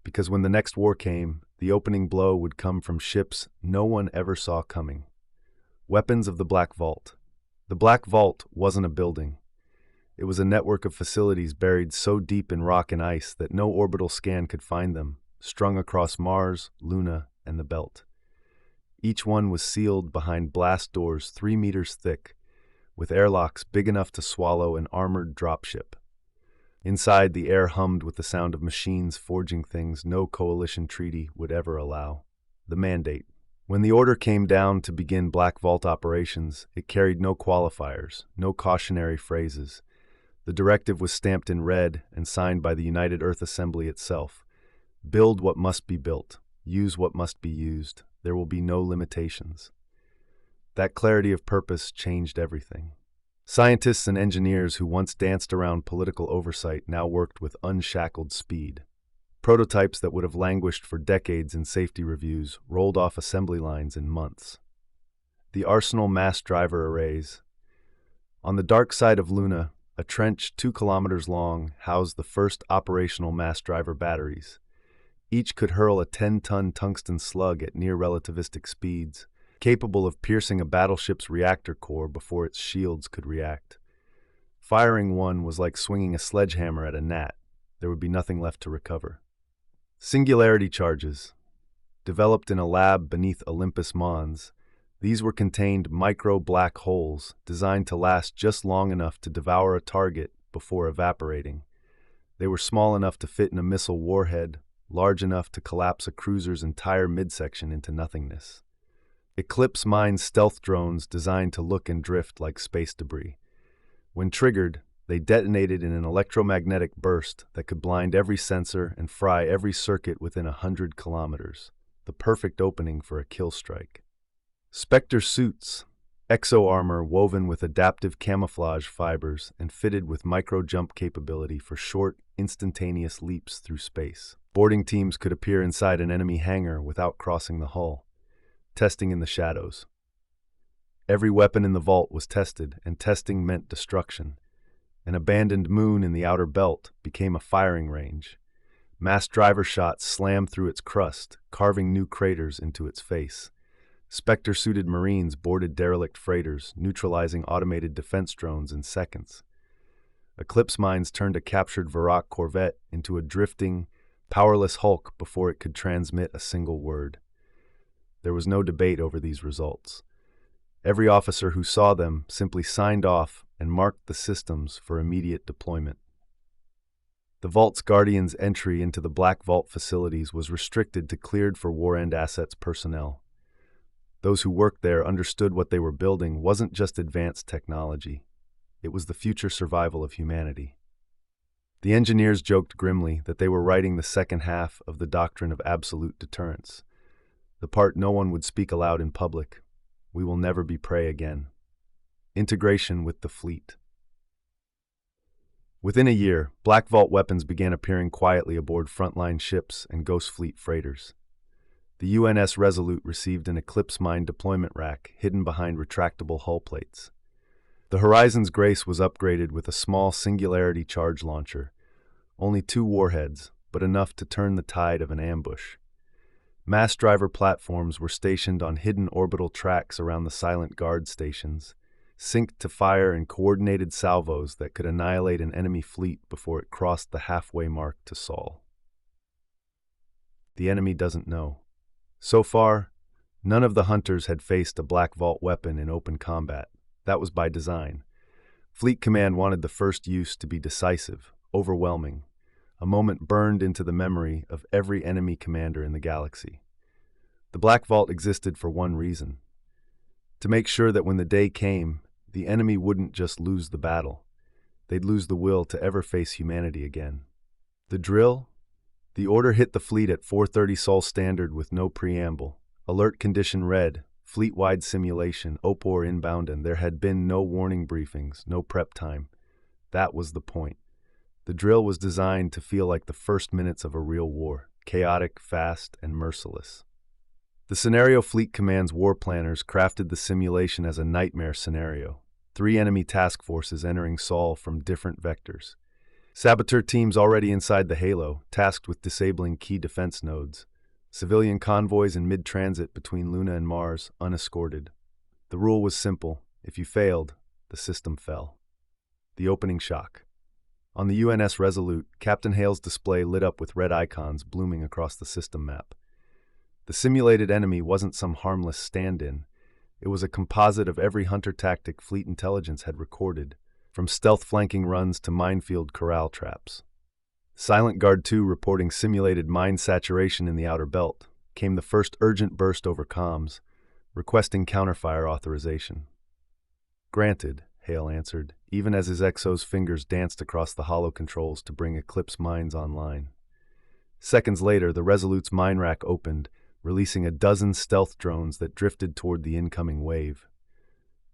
because when the next war came, the opening blow would come from ships no one ever saw coming. Weapons of the Black Vault. The Black Vault wasn't a building. It was a network of facilities buried so deep in rock and ice that no orbital scan could find them, strung across Mars, Luna, and the Belt. Each one was sealed behind blast doors 3 meters thick, with airlocks big enough to swallow an armored dropship. Inside, the air hummed with the sound of machines forging things no coalition treaty would ever allow. The Mandate, When the order came down to begin Black Vault operations, it carried no qualifiers, no cautionary phrases. The directive was stamped in red and signed by the United Earth Assembly itself. Build what must be built. Use what must be used. There will be no limitations. That clarity of purpose changed everything. Scientists and engineers who once danced around political oversight now worked with unshackled speed. Prototypes that would have languished for decades in safety reviews rolled off assembly lines in months. The Arsenal mass driver arrays. On the dark side of Luna, a trench 2 kilometers long housed the first operational mass driver batteries. Each could hurl a 10-ton tungsten slug at near relativistic speeds, capable of piercing a battleship's reactor core before its shields could react. Firing one was like swinging a sledgehammer at a gnat. There would be nothing left to recover. Singularity charges. Developed in a lab beneath Olympus Mons, these were contained micro-black holes designed to last just long enough to devour a target before evaporating. They were small enough to fit in a missile warhead, large enough to collapse a cruiser's entire midsection into nothingness. Eclipse Mine's stealth drones designed to look and drift like space debris. When triggered, they detonated in an electromagnetic burst that could blind every sensor and fry every circuit within 100 kilometers, the perfect opening for a kill strike. Spectre suits, exo-armor woven with adaptive camouflage fibers and fitted with micro-jump capability for short, instantaneous leaps through space. Boarding teams could appear inside an enemy hangar without crossing the hull, testing in the shadows. Every weapon in the vault was tested, and testing meant destruction. An abandoned moon in the outer belt became a firing range. Mass driver shots slammed through its crust, carving new craters into its face. Spectre-suited Marines boarded derelict freighters, neutralizing automated defense drones in seconds. Eclipse Mines turned a captured Varrock corvette into a drifting, powerless hulk before it could transmit a single word. There was no debate over these results. Every officer who saw them simply signed off and marked the systems for immediate deployment. The Vault's Guardian's entry into the Black Vault facilities was restricted to cleared for war-end assets personnel. Those who worked there understood what they were building wasn't just advanced technology. It was the future survival of humanity. The engineers joked grimly that they were writing the second half of the doctrine of absolute deterrence, the part no one would speak aloud in public. We will never be prey again. Integration with the fleet. Within a year, Black Vault weapons began appearing quietly aboard frontline ships and Ghost Fleet freighters. The UNS Resolute received an Eclipse Mine deployment rack hidden behind retractable hull plates. The Horizon's Grace was upgraded with a small Singularity charge launcher. Only 2 warheads, but enough to turn the tide of an ambush. Mass driver platforms were stationed on hidden orbital tracks around the silent guard stations, synced to fire in coordinated salvos that could annihilate an enemy fleet before it crossed the halfway mark to Sol. The enemy doesn't know. So far, none of the hunters had faced a Black Vault weapon in open combat. That was by design. Fleet Command wanted the first use to be decisive, overwhelming, a moment burned into the memory of every enemy commander in the galaxy. The Black Vault existed for one reason: to make sure that when the day came, the enemy wouldn't just lose the battle. They'd lose the will to ever face humanity again. The drill? The order hit the fleet at 4:30 Sol Standard with no preamble. Alert condition red, fleet-wide simulation, OPOR inbound, and there had been no warning briefings, no prep time. That was the point. The drill was designed to feel like the first minutes of a real war, chaotic, fast, and merciless. The Scenario Fleet Command's war planners crafted the simulation as a nightmare scenario. 3 enemy task forces entering Sol from different vectors. Saboteur teams already inside the Halo, tasked with disabling key defense nodes. Civilian convoys in mid-transit between Luna and Mars, unescorted. The rule was simple: if you failed, the system fell. The opening shock. On the UNS Resolute, Captain Hale's display lit up with red icons blooming across the system map. The simulated enemy wasn't some harmless stand-in. It was a composite of every hunter tactic fleet intelligence had recorded, from stealth flanking runs to minefield corral traps. Silent Guard 2 reporting simulated mine saturation in the outer belt. came the first urgent burst over comms, requesting counterfire authorization. Granted, Hale answered, even as his Exo's fingers danced across the hollow controls to bring Eclipse mines online. Seconds later, the Resolute's mine rack opened, releasing a dozen stealth drones that drifted toward the incoming wave.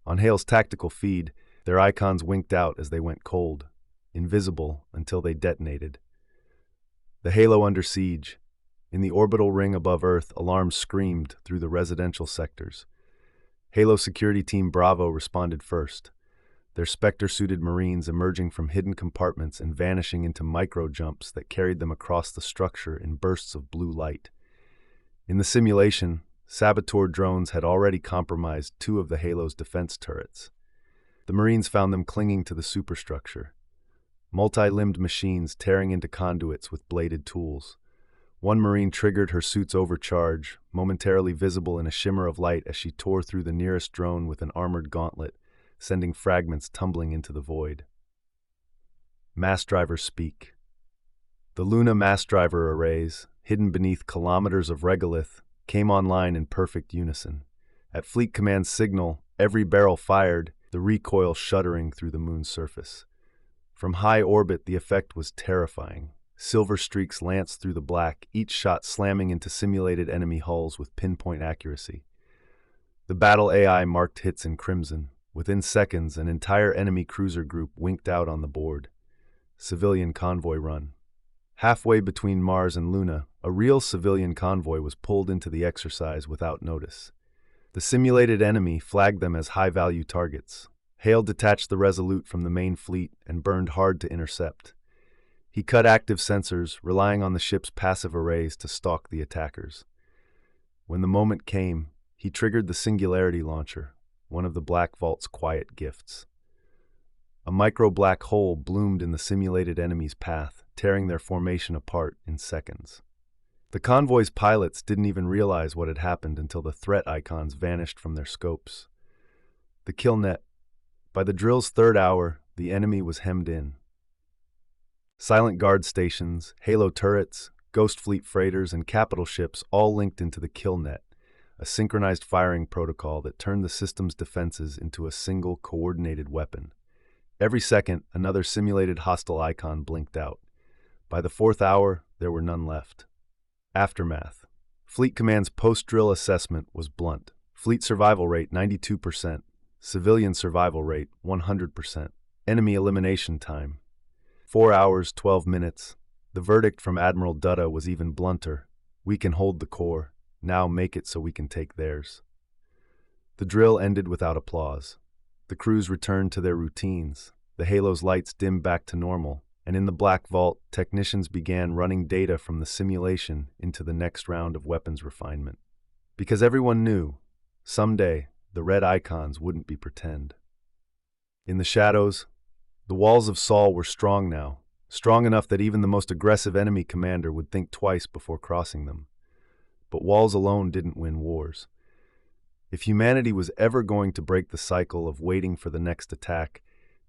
On Hale's tactical feed, their icons winked out as they went cold, invisible until they detonated. The Halo under siege. In the orbital ring above Earth, alarms screamed through the residential sectors. Halo Security Team Bravo responded first, their Spectre-suited Marines emerging from hidden compartments and vanishing into micro-jumps that carried them across the structure in bursts of blue light. In the simulation, saboteur drones had already compromised 2 of the Halo's defense turrets. The Marines found them clinging to the superstructure, multi-limbed machines tearing into conduits with bladed tools. One Marine triggered her suit's overcharge, momentarily visible in a shimmer of light as she tore through the nearest drone with an armored gauntlet, sending fragments tumbling into the void. Mass drivers speak. The Luna mass driver arrays, hidden beneath kilometers of regolith, came online in perfect unison. At Fleet Command's signal, every barrel fired, the recoil shuddering through the moon's surface. From high orbit, the effect was terrifying. Silver streaks lanced through the black, each shot slamming into simulated enemy hulls with pinpoint accuracy. The battle AI marked hits in crimson. Within seconds, an entire enemy cruiser group winked out on the board. Civilian convoy run. Halfway between Mars and Luna, a real civilian convoy was pulled into the exercise without notice. The simulated enemy flagged them as high-value targets. Hale detached the Resolute from the main fleet and burned hard to intercept. He cut active sensors, relying on the ship's passive arrays to stalk the attackers. When the moment came, he triggered the Singularity Launcher, one of the Black Vault's quiet gifts. A micro-black hole bloomed in the simulated enemy's path, tearing their formation apart in seconds. The convoy's pilots didn't even realize what had happened until the threat icons vanished from their scopes. The kill net. By the drill's 3rd hour, the enemy was hemmed in. Silent guard stations, Halo turrets, Ghost Fleet freighters, and capital ships all linked into the kill net, a synchronized firing protocol that turned the system's defenses into a single coordinated weapon. Every second, another simulated hostile icon blinked out. By the 4th hour, there were none left. Aftermath. Fleet Command's post-drill assessment was blunt. Fleet survival rate 92%, civilian survival rate 100%, enemy elimination time 4 hours, 12 minutes. The verdict from Admiral Dutta was even blunter. We can hold the core. Now make it so we can take theirs. The drill ended without applause. The crews returned to their routines. The Halo's lights dimmed back to normal, and in the Black Vault, technicians began running data from the simulation into the next round of weapons refinement. Because everyone knew, someday, the red icons wouldn't be pretend. In the shadows, the walls of Sol were strong now, strong enough that even the most aggressive enemy commander would think twice before crossing them. But walls alone didn't win wars. If humanity was ever going to break the cycle of waiting for the next attack,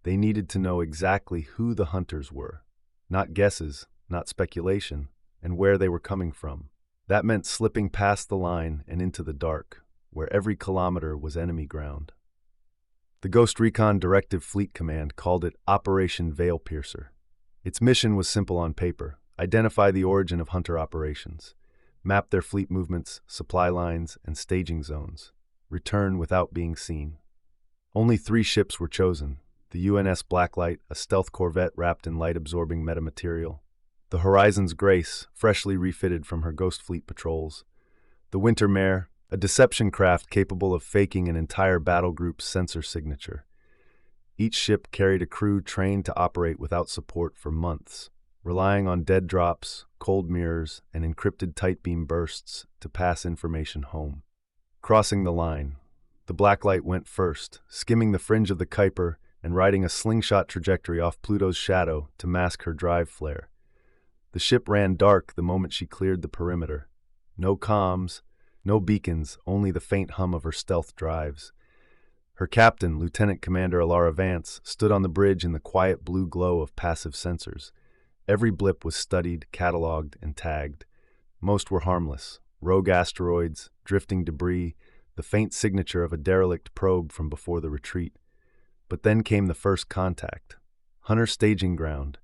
they needed to know exactly who the hunters were. Not guesses, not speculation, and where they were coming from. That meant slipping past the line and into the dark, where every kilometer was enemy ground. The Ghost Recon Directive Fleet Command called it Operation Veil Piercer. Its mission was simple on paper: identify the origin of hunter operations, map their fleet movements, supply lines, and staging zones, return without being seen. Only 3 ships were chosen: the UNS Blacklight, a stealth corvette wrapped in light-absorbing metamaterial; the Horizon's Grace, freshly refitted from her Ghost Fleet patrols; the Winter Mare, a deception craft capable of faking an entire battle group's sensor signature. Each ship carried a crew trained to operate without support for months, relying on dead drops, cold mirrors, and encrypted tight beam bursts to pass information home. Crossing the line, the Blacklight went first, skimming the fringe of the Kuiper and riding a slingshot trajectory off Pluto's shadow to mask her drive flare. The ship ran dark the moment she cleared the perimeter. No comms, no beacons, only the faint hum of her stealth drives. Her captain, Lieutenant Commander Alara Vance, stood on the bridge in the quiet blue glow of passive sensors. Every blip was studied, catalogued, and tagged. Most were harmless. rogue asteroids, drifting debris, the faint signature of a derelict probe from before the retreat. But then came the first contact. Hunter staging ground.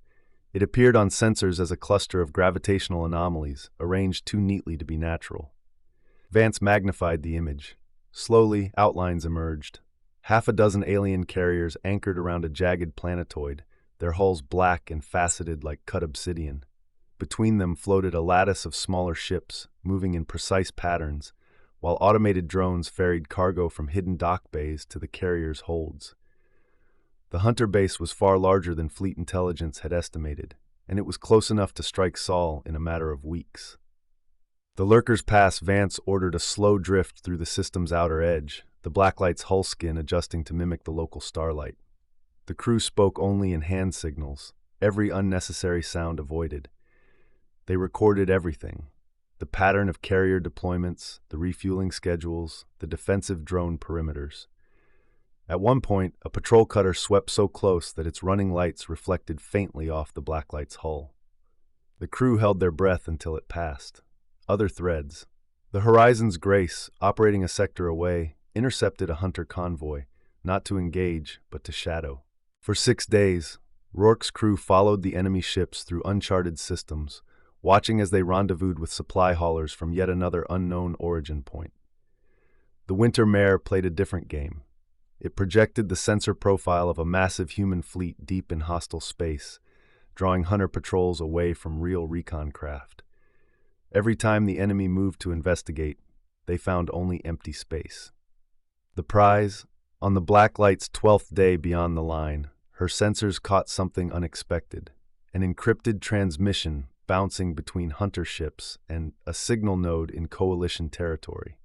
It appeared on sensors as a cluster of gravitational anomalies, arranged too neatly to be natural. Vance magnified the image. Slowly, outlines emerged. Half a dozen alien carriers anchored around a jagged planetoid, their hulls black and faceted like cut obsidian. Between them floated a lattice of smaller ships, moving in precise patterns, while automated drones ferried cargo from hidden dock bays to the carriers' holds. The Hunter base was far larger than Fleet Intelligence had estimated, and it was close enough to strike Sol in a matter of weeks. The Lurkers Pass, Vance ordered a slow drift through the system's outer edge, the Blacklight's hull skin adjusting to mimic the local starlight. The crew spoke only in hand signals, every unnecessary sound avoided. They recorded everything: the pattern of carrier deployments, the refueling schedules, the defensive drone perimeters. At one point, a patrol cutter swept so close that its running lights reflected faintly off the Blacklight's hull. The crew held their breath until it passed. Other threads. The Horizon's Grace, operating a sector away, intercepted a Hunter convoy, not to engage, but to shadow. For 6 days, Rourke's crew followed the enemy ships through uncharted systems, watching as they rendezvoused with supply haulers from yet another unknown origin point. The Winter Mare played a different game. It projected the sensor profile of a massive human fleet deep in hostile space, drawing Hunter patrols away from real recon craft. Every time the enemy moved to investigate, they found only empty space. The prize? On the Blacklight's 12th day beyond the line, her sensors caught something unexpected: an encrypted transmission bouncing between Hunter ships and a signal node in Coalition territory.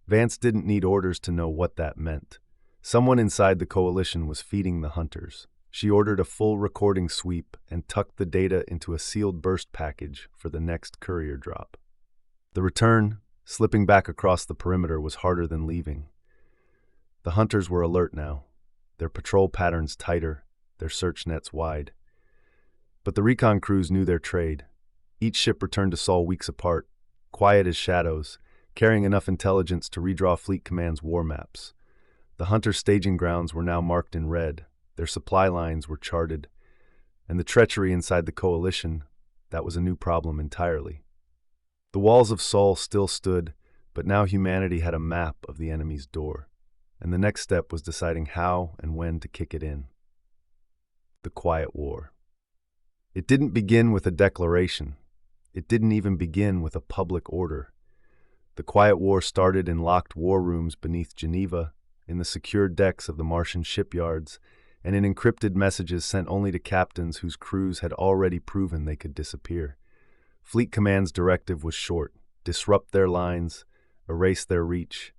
Vance didn't need orders to know what that meant. Someone inside the Coalition was feeding the Hunters. She ordered a full recording sweep and tucked the data into a sealed burst package for the next courier drop. The return, slipping back across the perimeter, was harder than leaving. The Hunters were alert now, their patrol patterns tighter, their search nets wide. But the recon crews knew their trade. Each ship returned to Sol weeks apart, quiet as shadows, carrying enough intelligence to redraw Fleet Command's war maps. The Hunter staging grounds were now marked in red, their supply lines were charted, and the treachery inside the Coalition, that was a new problem entirely. The walls of Sol still stood, but now humanity had a map of the enemy's door, and the next step was deciding how and when to kick it in. The Quiet War. It didn't begin with a declaration. It didn't even begin with a public order. The Quiet War started in locked war rooms beneath Geneva, in the secured decks of the Martian shipyards, and in encrypted messages sent only to captains whose crews had already proven they could disappear. Fleet Command's directive was short: disrupt their lines, erase their reach,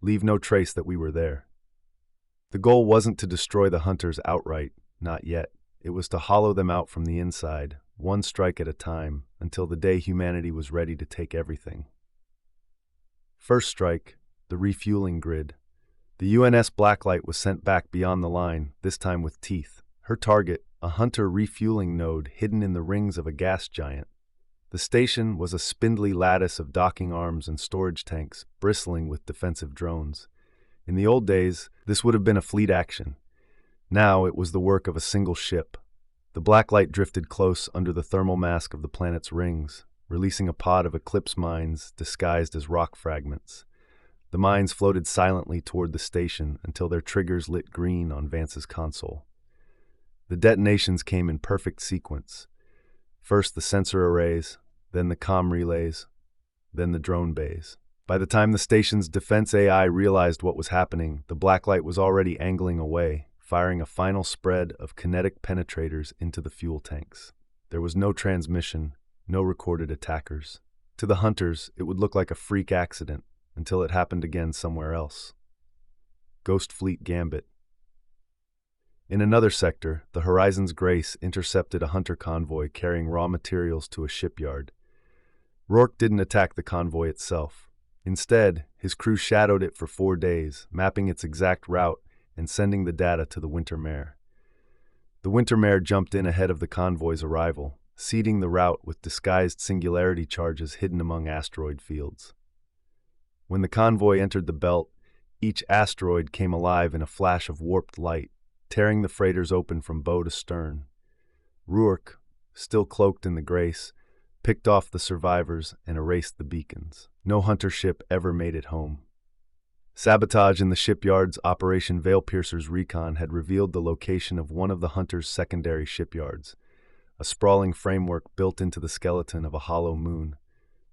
leave no trace that we were there. The goal wasn't to destroy the Hunters outright, not yet. It was to hollow them out from the inside, one strike at a time, until the day humanity was ready to take everything. First strike, the refueling grid. The UNS Blacklight was sent back beyond the line, this time with teeth. Her target, a Hunter refueling node hidden in the rings of a gas giant. The station was a spindly lattice of docking arms and storage tanks, bristling with defensive drones. In the old days, this would have been a fleet action. Now it was the work of a single ship. The Blacklight drifted close under the thermal mask of the planet's rings, releasing a pod of Eclipse mines disguised as rock fragments. The mines floated silently toward the station until their triggers lit green on Vance's console. The detonations came in perfect sequence. First the sensor arrays, then the comm relays, then the drone bays. By the time the station's defense AI realized what was happening, the Blacklight was already angling away, firing a final spread of kinetic penetrators into the fuel tanks. There was no transmission, no recorded attackers. To the Hunters, it would look like a freak accident, until it happened again somewhere else. Ghost Fleet Gambit. In another sector, the Horizon's Grace intercepted a Hunter convoy carrying raw materials to a shipyard. Rourke didn't attack the convoy itself. Instead, his crew shadowed it for 4 days, mapping its exact route and sending the data to the Winter Mare. The Winter Mare jumped in ahead of the convoy's arrival, seeding the route with disguised singularity charges hidden among asteroid fields. When the convoy entered the belt, each asteroid came alive in a flash of warped light, tearing the freighters open from bow to stern. Ruark, still cloaked in the grace, picked off the survivors and erased the beacons. No hunter ship ever made it home. Sabotage in the shipyard's Operation Veilpiercer's recon had revealed the location of one of the hunter's secondary shipyards, a sprawling framework built into the skeleton of a hollow moon.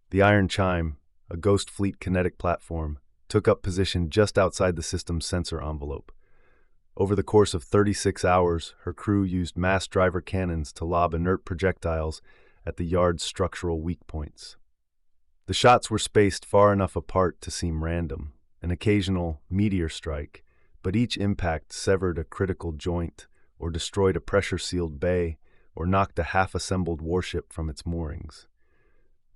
The Iron Chime, a Ghost Fleet kinetic platform, took up position just outside the system's sensor envelope. Over the course of 36 hours, her crew used mass driver cannons to lob inert projectiles at the yard's structural weak points. The shots were spaced far enough apart to seem random, an occasional meteor strike, but each impact severed a critical joint or destroyed a pressure-sealed bay or knocked a half-assembled warship from its moorings.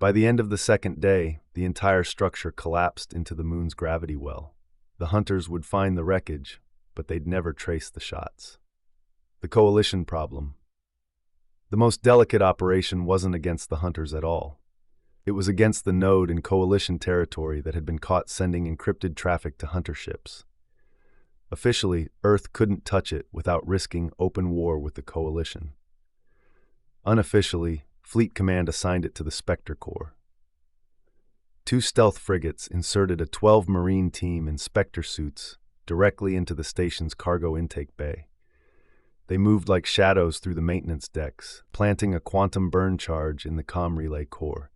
By the end of the second day, the entire structure collapsed into the moon's gravity well. The hunters would find the wreckage, but they'd never trace the shots. The coalition problem. The most delicate operation wasn't against the hunters at all. It was against the node in coalition territory that had been caught sending encrypted traffic to hunter ships. Officially, Earth couldn't touch it without risking open war with the coalition. Unofficially, Fleet Command assigned it to the Spectre Corps. 2 stealth frigates inserted a 12 Marine team in Spectre suits directly into the station's cargo intake bay. They moved like shadows through the maintenance decks, planting a quantum burn charge in the comm relay core.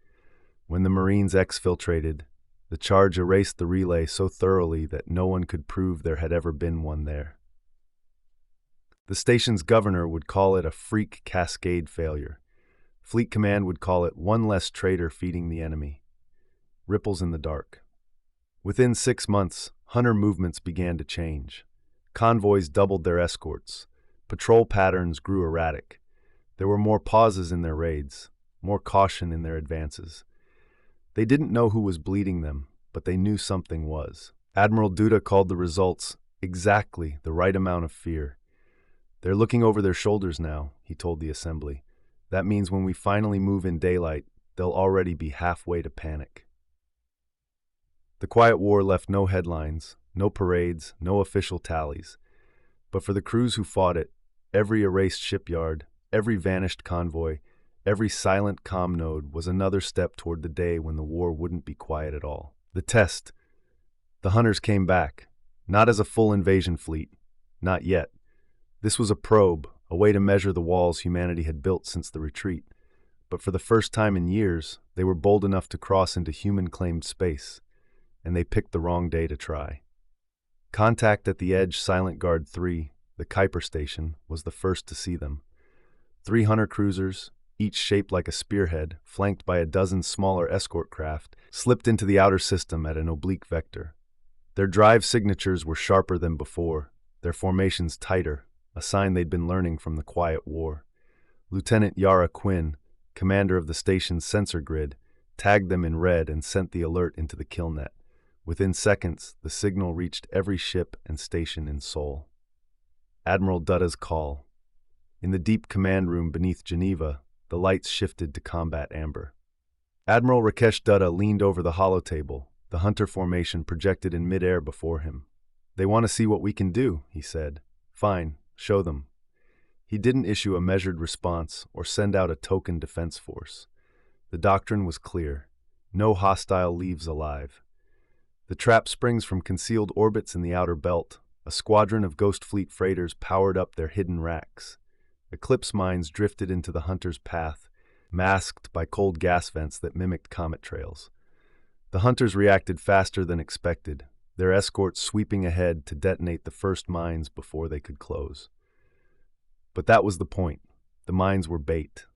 When the Marines exfiltrated, the charge erased the relay so thoroughly that no one could prove there had ever been one there. The station's governor would call it a freak cascade failure. Fleet Command would call it one less traitor feeding the enemy. Ripples in the dark. Within 6 months, hunter movements began to change. Convoys doubled their escorts. Patrol patterns grew erratic. There were more pauses in their raids, more caution in their advances. They didn't know who was bleeding them, but they knew something was. Admiral Duda called the results exactly the right amount of fear. They're looking over their shoulders now, he told the assembly. That means when we finally move in daylight, they'll already be halfway to panic. The Quiet War left no headlines, no parades, no official tallies. But for the crews who fought it, every erased shipyard, every vanished convoy, every silent comm node was another step toward the day when the war wouldn't be quiet at all. The test. The hunters came back, not as a full invasion fleet, not yet. This was a probe, a way to measure the walls humanity had built since the retreat. But for the first time in years, they were bold enough to cross into human-claimed space, and they picked the wrong day to try. Contact at the Edge Silent Guard 3, the Kuiper station, was the first to see them. 3 hunter cruisers, each shaped like a spearhead, flanked by a dozen smaller escort craft, slipped into the outer system at an oblique vector. Their drive signatures were sharper than before, their formations tighter, a sign they'd been learning from the Quiet War. Lieutenant Yara Quinn, commander of the station's sensor grid, tagged them in red and sent the alert into the kill net. Within seconds, the signal reached every ship and station in Seoul. Admiral Dutta's call. In the deep command room beneath Geneva, the lights shifted to combat amber. Admiral Rakesh Dutta leaned over the holotable, the hunter formation projected in midair before him. "They want to see what we can do," he said. "Fine, show them." He didn't issue a measured response or send out a token defense force. The doctrine was clear. No hostile leaves alive. The trap springs from concealed orbits in the outer belt. A squadron of Ghost Fleet freighters powered up their hidden racks. Eclipse mines drifted into the hunter's path, masked by cold gas vents that mimicked comet trails. The hunters reacted faster than expected, their escorts sweeping ahead to detonate the first mines before they could close. But that was the point. The mines were bait.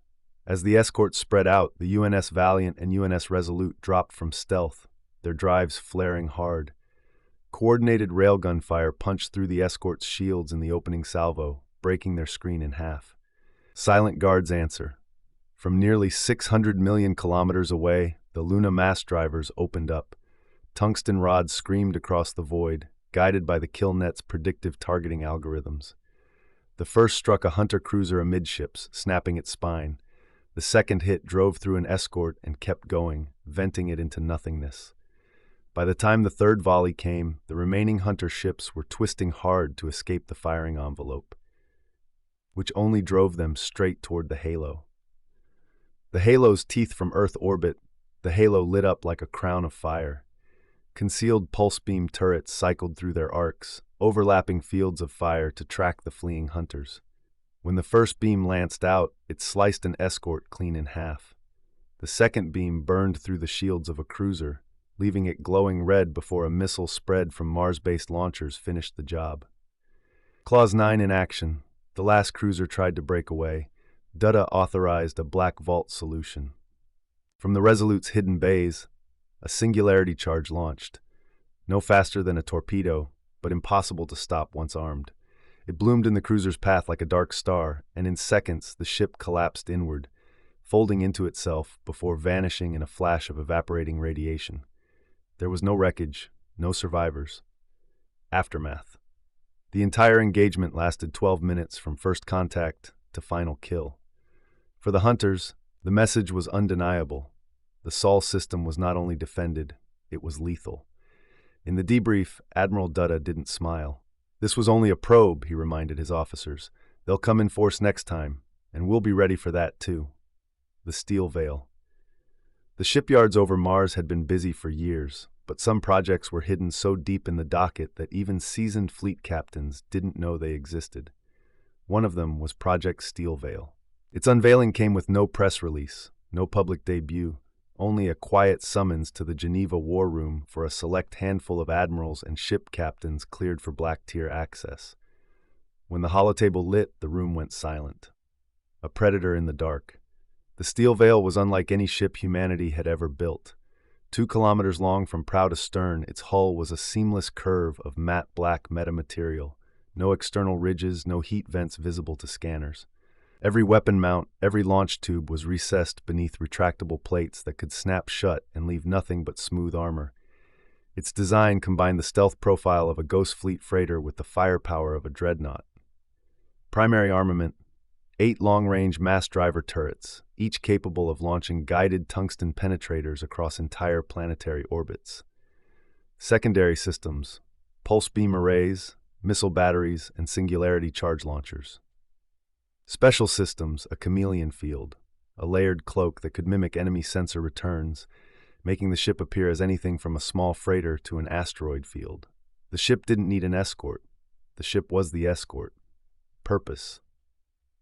As the escorts spread out, the UNS Valiant and UNS Resolute dropped from stealth, their drives flaring hard. Coordinated railgun fire punched through the escort's shields in the opening salvo, breaking their screen in half. Silent Guard's answer. From nearly 600 million kilometers away, the Luna mass drivers opened up. Tungsten rods screamed across the void, guided by the kill net's predictive targeting algorithms. The first struck a hunter cruiser amidships, snapping its spine. The second hit drove through an escort and kept going, venting it into nothingness. By the time the third volley came, the remaining hunter ships were twisting hard to escape the firing envelope, which only drove them straight toward the halo. The halo's teeth from Earth orbit, the halo lit up like a crown of fire. Concealed pulse beam turrets cycled through their arcs, overlapping fields of fire to track the fleeing hunters. When the first beam lanced out, it sliced an escort clean in half. The second beam burned through the shields of a cruiser, leaving it glowing red before a missile spread from Mars-based launchers finished the job. Clause 9 in action. The last cruiser tried to break away. Dutta authorized a black vault solution. From the Resolute's hidden bays, a singularity charge launched. No faster than a torpedo, but impossible to stop once armed. It bloomed in the cruiser's path like a dark star, and in seconds the ship collapsed inward, folding into itself before vanishing in a flash of evaporating radiation. There was no wreckage, no survivors. Aftermath. The entire engagement lasted 12 minutes from first contact to final kill. For the hunters, the message was undeniable. The Sol system was not only defended, it was lethal. In the debrief, Admiral Dutta didn't smile. This was only a probe, he reminded his officers. They'll come in force next time, and we'll be ready for that too. The Steel Veil. The shipyards over Mars had been busy for years, but some projects were hidden so deep in the docket that even seasoned fleet captains didn't know they existed. One of them was Project Steel Veil. Its unveiling came with no press release, no public debut, only a quiet summons to the Geneva War Room for a select handful of admirals and ship captains cleared for Black Tier access. When the holotable lit, the room went silent. A predator in the dark. The Steel Veil was unlike any ship humanity had ever built. 2 kilometers long from prow to stern, its hull was a seamless curve of matte black metamaterial. No external ridges, no heat vents visible to scanners. Every weapon mount, every launch tube was recessed beneath retractable plates that could snap shut and leave nothing but smooth armor. Its design combined the stealth profile of a Ghost Fleet freighter with the firepower of a dreadnought. Primary armament: 8 long-range mass driver turrets, each capable of launching guided tungsten penetrators across entire planetary orbits. Secondary systems: pulse beam arrays, missile batteries, and singularity charge launchers. Special systems: a chameleon field, a layered cloak that could mimic enemy sensor returns, making the ship appear as anything from a small freighter to an asteroid field. The ship didn't need an escort. The ship was the escort. Purpose.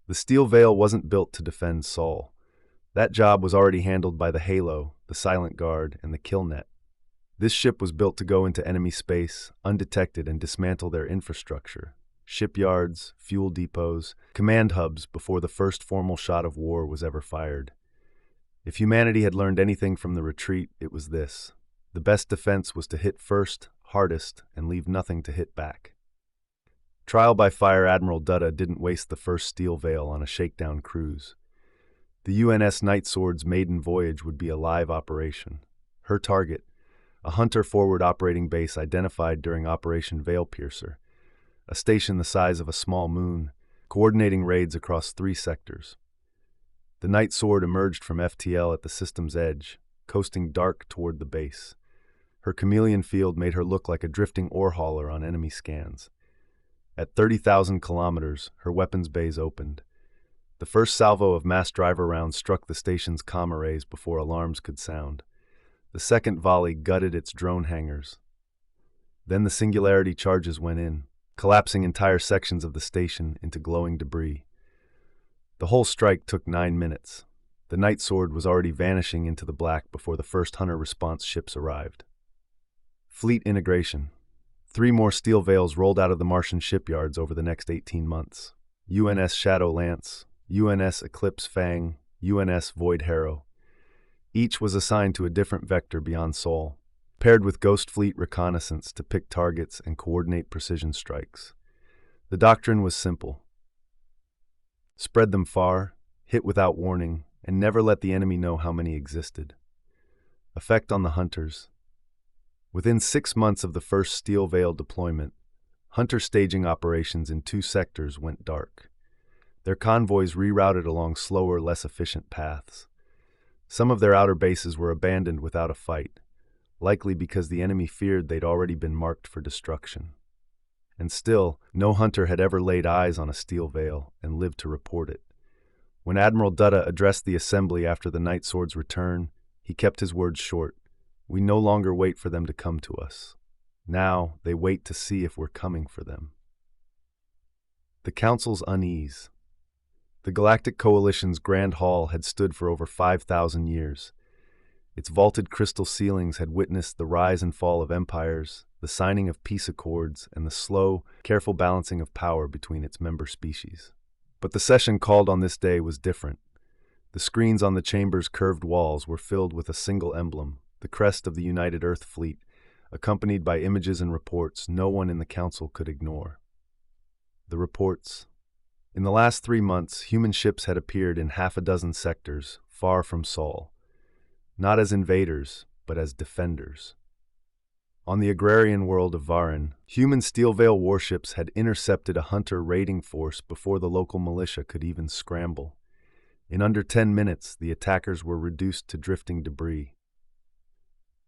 The Steel Veil wasn't built to defend Sol. That job was already handled by the Halo, the Silent Guard, and the Killnet. This ship was built to go into enemy space, undetected, and dismantle their infrastructure. Shipyards, fuel depots, command hubs before the first formal shot of war was ever fired. If humanity had learned anything from the retreat, it was this: the best defense was to hit first, hardest, and leave nothing to hit back. Trial by fire Admiral Dutta didn't waste the first Steel Veil on a shakedown cruise. The UNS Night Sword's maiden voyage would be a live operation. Her target: a Hunter forward operating base identified during Operation Veil Piercer, a station the size of a small moon, coordinating raids across 3 sectors. The Night Sword emerged from FTL at the system's edge, coasting dark toward the base. Her chameleon field made her look like a drifting ore hauler on enemy scans. At 30,000 kilometers, her weapons bays opened. The first salvo of mass driver rounds struck the station's comm arrays before alarms could sound. The second volley gutted its drone hangars. Then the singularity charges went in, collapsing entire sections of the station into glowing debris. The whole strike took 9 minutes. The Night Sword was already vanishing into the black before the first Hunter response ships arrived. Fleet integration. 3 more Steel Veils rolled out of the Martian shipyards over the next 18 months. UNS Shadow Lance, UNS Eclipse Fang, UNS Void Harrow. Each was assigned to a different vector beyond Sol, paired with Ghost Fleet reconnaissance to pick targets and coordinate precision strikes. The doctrine was simple: spread them far, hit without warning, and never let the enemy know how many existed. Effect on the Hunters. Within 6 months of the first Steel Veil deployment, Hunter staging operations in 2 sectors went dark. Their convoys rerouted along slower, less efficient paths. Some of their outer bases were abandoned without a fight, likely because the enemy feared they'd already been marked for destruction. And still, no hunter had ever laid eyes on a steel veil and lived to report it. When Admiral Dutta addressed the assembly after the Night Sword's return, he kept his words short. We no longer wait for them to come to us. Now, they wait to see if we're coming for them. The Council's unease. The Galactic Coalition's Grand Hall had stood for over 5,000 years. Its vaulted crystal ceilings had witnessed the rise and fall of empires, the signing of peace accords, and the slow, careful balancing of power between its member species. But the session called on this day was different. The screens on the chamber's curved walls were filled with a single emblem, the crest of the United Earth Fleet, accompanied by images and reports no one in the Council could ignore. The reports. In the last 3 months, human ships had appeared in half a dozen sectors, far from Sol. Not as invaders, but as defenders. On the agrarian world of Varan, human Steel Veil warships had intercepted a hunter raiding force before the local militia could even scramble. In under 10 minutes, the attackers were reduced to drifting debris.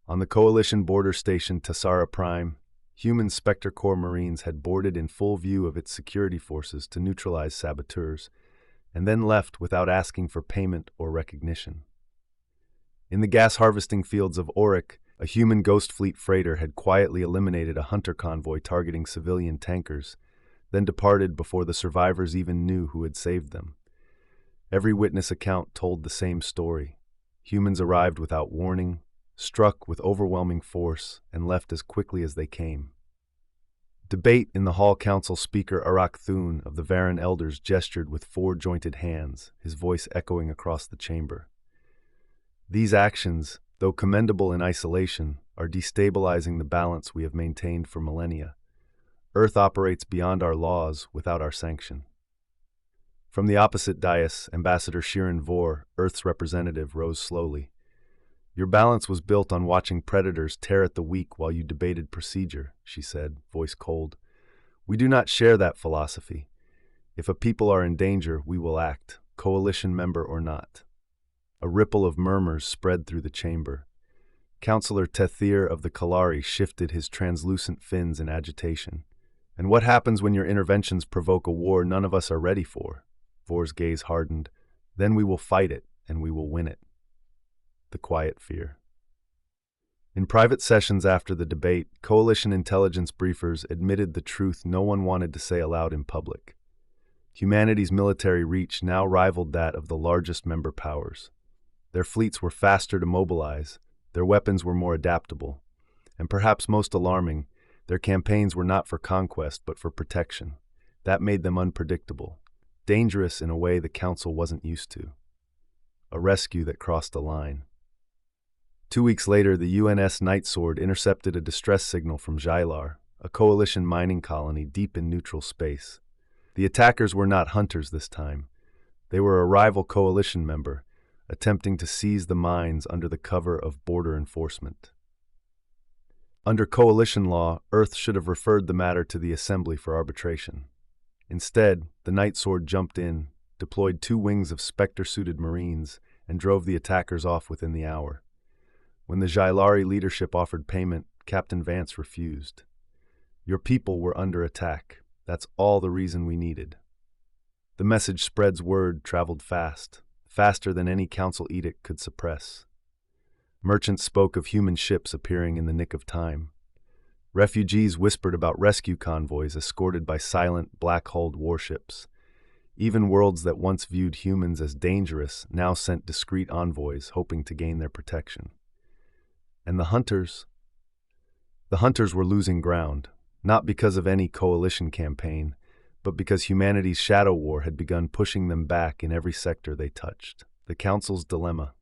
On the Coalition border station Tassara Prime, human Spectre Corps Marines had boarded in full view of its security forces to neutralize saboteurs, and then left without asking for payment or recognition. In the gas-harvesting fields of Auric, a human Ghost Fleet freighter had quietly eliminated a hunter convoy targeting civilian tankers, then departed before the survivors even knew who had saved them. Every witness account told the same story. Humans arrived without warning, struck with overwhelming force, and left as quickly as they came. Debate in the Hall Council speaker Arak Thun of the Varan Elders gestured with 4 jointed hands, his voice echoing across the chamber. These actions, though commendable in isolation, are destabilizing the balance we have maintained for millennia. Earth operates beyond our laws without our sanction. From the opposite dais, Ambassador Shirin Vor, Earth's representative, rose slowly. Your balance was built on watching predators tear at the weak while you debated procedure, she said, voice cold. We do not share that philosophy. If a people are in danger, we will act, coalition member or not. A ripple of murmurs spread through the chamber. Councillor Tethir of the Kalari shifted his translucent fins in agitation. And what happens when your interventions provoke a war none of us are ready for? Vor's gaze hardened. Then we will fight it, and we will win it. The quiet fear. In private sessions after the debate, coalition intelligence briefers admitted the truth no one wanted to say aloud in public. Humanity's military reach now rivaled that of the largest member powers. Their fleets were faster to mobilize, their weapons were more adaptable, and perhaps most alarming, their campaigns were not for conquest but for protection. That made them unpredictable, dangerous in a way the Council wasn't used to. A rescue that crossed a line. 2 weeks later, the UNS Night Sword intercepted a distress signal from Xylar, a coalition mining colony deep in neutral space. The attackers were not hunters this time. They were a rival coalition member, attempting to seize the mines under the cover of border enforcement. Under coalition law, Earth should have referred the matter to the Assembly for arbitration. Instead, the Night Sword jumped in, deployed 2 wings of Spectre-suited Marines, and drove the attackers off within the hour. When the Xylari leadership offered payment, Captain Vance refused. Your people were under attack. That's all the reason we needed. The message spreads word traveled fast, faster than any council edict could suppress. Merchants spoke of human ships appearing in the nick of time. Refugees whispered about rescue convoys escorted by silent, black-hulled warships. Even worlds that once viewed humans as dangerous now sent discreet envoys hoping to gain their protection. And the hunters? The hunters were losing ground, not because of any coalition campaign, but because humanity's shadow war had begun pushing them back in every sector they touched. The Council's dilemma.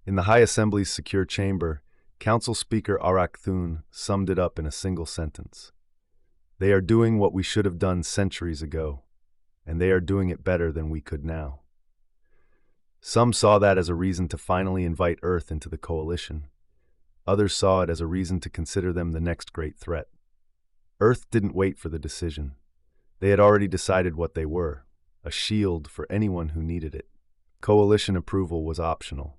In the High Assembly's secure chamber, Council Speaker Arak Thun summed it up in a single sentence. They are doing what we should have done centuries ago, and they are doing it better than we could now. Some saw that as a reason to finally invite Earth into the coalition. Others saw it as a reason to consider them the next great threat. Earth didn't wait for the decision. They had already decided what they were, a shield for anyone who needed it. Coalition approval was optional.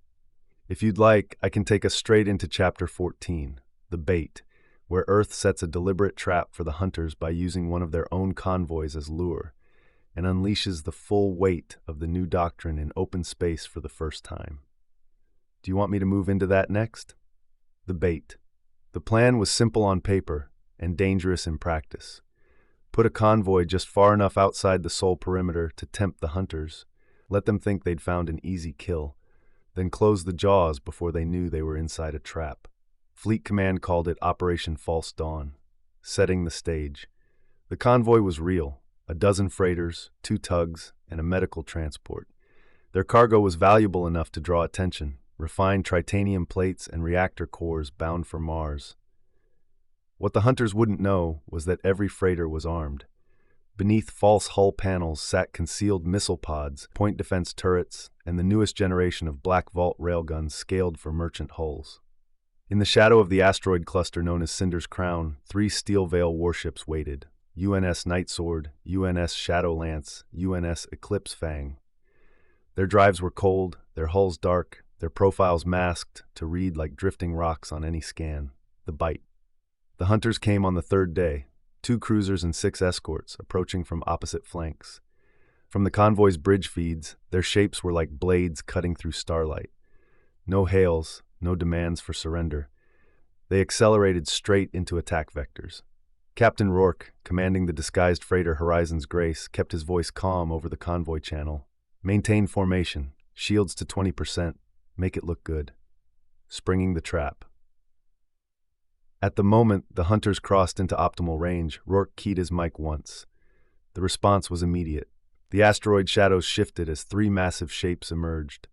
If you'd like, I can take us straight into Chapter 14, The Bait, where Earth sets a deliberate trap for the hunters by using one of their own convoys as lure, and unleashes the full weight of the new doctrine in open space for the first time. Do you want me to move into that next? The Bait. The plan was simple on paper and dangerous in practice. Put a convoy just far enough outside the Sol perimeter to tempt the hunters, let them think they'd found an easy kill, then close the jaws before they knew they were inside a trap. Fleet Command called it Operation False Dawn, setting the stage. The convoy was real, a dozen freighters, 2 tugs, and a medical transport. Their cargo was valuable enough to draw attention, refined titanium plates and reactor cores bound for Mars. What the hunters wouldn't know was that every freighter was armed. Beneath false hull panels sat concealed missile pods, point defense turrets, and the newest generation of Black Vault railguns scaled for merchant hulls. In the shadow of the asteroid cluster known as Cinder's Crown, 3 Steel Veil warships waited: UNS Nightsword, UNS Shadowlance, UNS Eclipse Fang. Their drives were cold, their hulls dark, their profiles masked to read like drifting rocks on any scan. The Bite. The hunters came on the 3rd day, 2 cruisers and 6 escorts approaching from opposite flanks. From the convoy's bridge feeds, their shapes were like blades cutting through starlight. No hails, no demands for surrender. They accelerated straight into attack vectors. Captain Rourke, commanding the disguised freighter Horizon's Grace, kept his voice calm over the convoy channel. Maintain formation, shields to 20%, make it look good. Springing the trap. At the moment the hunters crossed into optimal range, Rourke keyed his mic once. The response was immediate. The asteroid shadows shifted as 3 massive shapes emerged.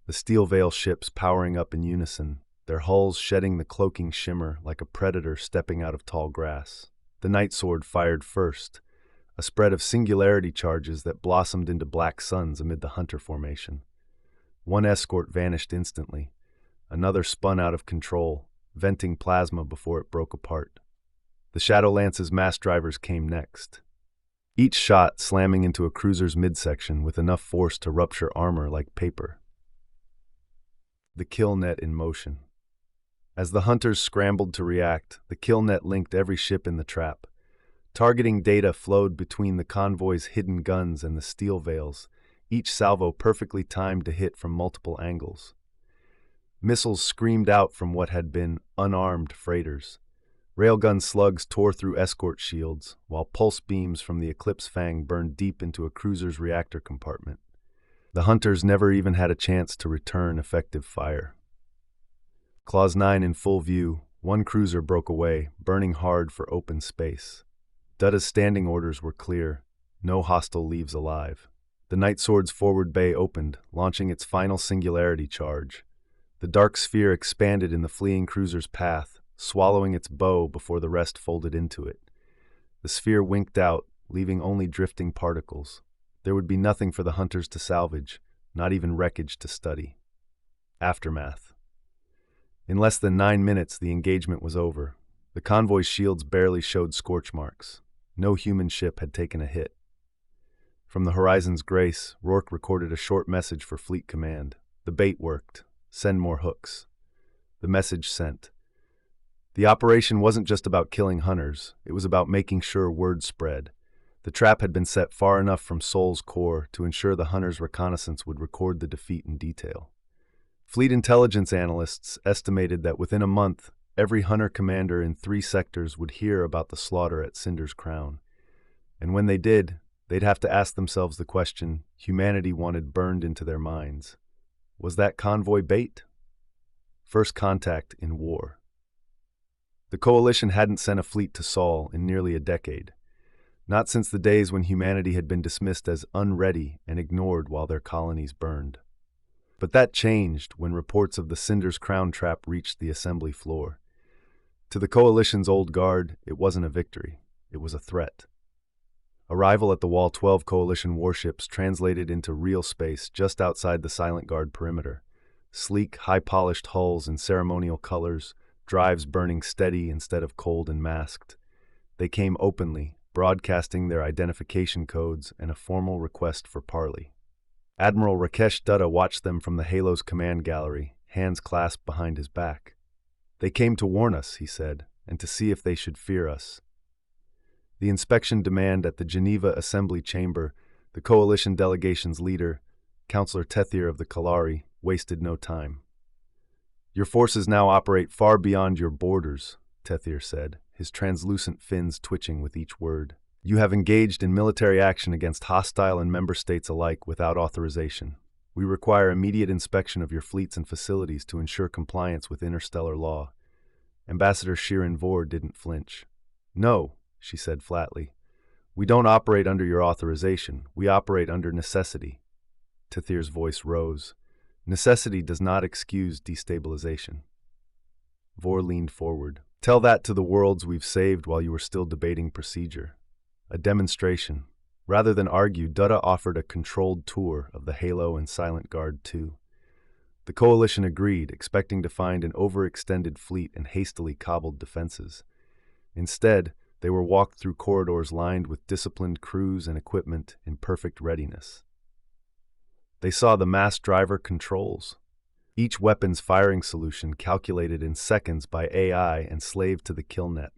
The Steel Veil ships powering up in unison, their hulls shedding the cloaking shimmer like a predator stepping out of tall grass. The Nightsword fired first, a spread of singularity charges that blossomed into black suns amid the hunter formation. 1 escort vanished instantly. Another spun out of control, venting plasma before it broke apart. The Shadowlance's mass drivers came next, each shot slamming into a cruiser's midsection with enough force to rupture armor like paper. The kill net in motion. As the hunters scrambled to react, the kill net linked every ship in the trap. Targeting data flowed between the convoy's hidden guns and the steel veils, each salvo perfectly timed to hit from multiple angles. Missiles screamed out from what had been unarmed freighters. Railgun slugs tore through escort shields, while pulse beams from the Eclipse Fang burned deep into a cruiser's reactor compartment. The hunters never even had a chance to return effective fire. Clause 9 in full view, 1 cruiser broke away, burning hard for open space. Duta's standing orders were clear: no hostile leaves alive. The Nightsword's forward bay opened, launching its final singularity charge. The dark sphere expanded in the fleeing cruiser's path, swallowing its bow before the rest folded into it. The sphere winked out, leaving only drifting particles. There would be nothing for the hunters to salvage, not even wreckage to study. Aftermath. In less than 9 minutes, the engagement was over. The convoy's shields barely showed scorch marks. No human ship had taken a hit. From the Horizon's Grace, Rourke recorded a short message for Fleet Command. The bait worked. Send more hooks. The message sent. The operation wasn't just about killing hunters, it was about making sure word spread. The trap had been set far enough from Sol's core to ensure the hunters' reconnaissance would record the defeat in detail. Fleet intelligence analysts estimated that within a month, every hunter commander in 3 sectors would hear about the slaughter at Cinder's Crown. And when they did, they'd have to ask themselves the question humanity wanted burned into their minds. Was that convoy bait? First contact in war. The Coalition hadn't sent a fleet to Sol in nearly a decade. Not since the days when humanity had been dismissed as unready and ignored while their colonies burned. But that changed when reports of the Cinder's Crown trap reached the assembly floor. To the Coalition's old guard, it wasn't a victory. It was a threat. Arrival at the Wall 12 Coalition warships translated into real space just outside the Silent Guard perimeter. Sleek, high-polished hulls in ceremonial colors, drives burning steady instead of cold and masked. They came openly, broadcasting their identification codes and a formal request for parley. Admiral Rakesh Dutta watched them from the Halo's command gallery, hands clasped behind his back. "They came to warn us," he said, "and to see if they should fear us." The inspection demand at the Geneva Assembly Chamber, the coalition delegation's leader, Councillor Tethir of the Kalari, wasted no time. "Your forces now operate far beyond your borders," Tethir said, his translucent fins twitching with each word. "You have engaged in military action against hostile and member states alike without authorization. We require immediate inspection of your fleets and facilities to ensure compliance with interstellar law." Ambassador Shirin Vor didn't flinch. "No," she said flatly. "We don't operate under your authorization. We operate under necessity." Tethir's voice rose. "Necessity does not excuse destabilization." Vor leaned forward. "Tell that to the worlds we've saved while you were still debating procedure." A demonstration. Rather than argue, Dutta offered a controlled tour of the Halo and Silent Guard 2. The coalition agreed, expecting to find an overextended fleet and hastily cobbled defenses. Instead, they were walked through corridors lined with disciplined crews and equipment in perfect readiness. They saw the mass driver controls, each weapon's firing solution calculated in seconds by AI and slaved to the kill net.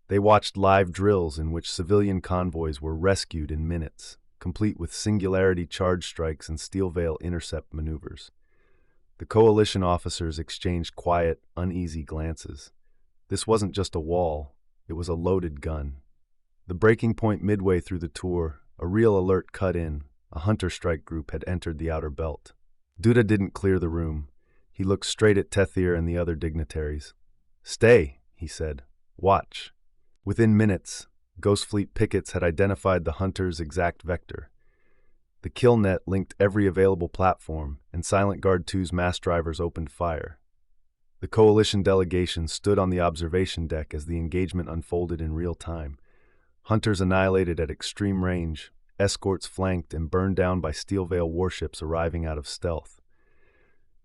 They watched live drills in which civilian convoys were rescued in minutes, complete with singularity charge strikes and steel veil intercept maneuvers. The coalition officers exchanged quiet, uneasy glances. This wasn't just a wall, it was a loaded gun. The breaking point midway through the tour, a real alert cut in. A hunter strike group had entered the outer belt. Dutta didn't clear the room. He looked straight at Tethir and the other dignitaries. "Stay," he said. "Watch." Within minutes, Ghost Fleet pickets had identified the hunter's exact vector. The kill net linked every available platform, and Silent Guard 2's mass drivers opened fire. The coalition delegation stood on the observation deck as the engagement unfolded in real time. Hunters annihilated at extreme range, escorts flanked and burned down by steel veil warships arriving out of stealth.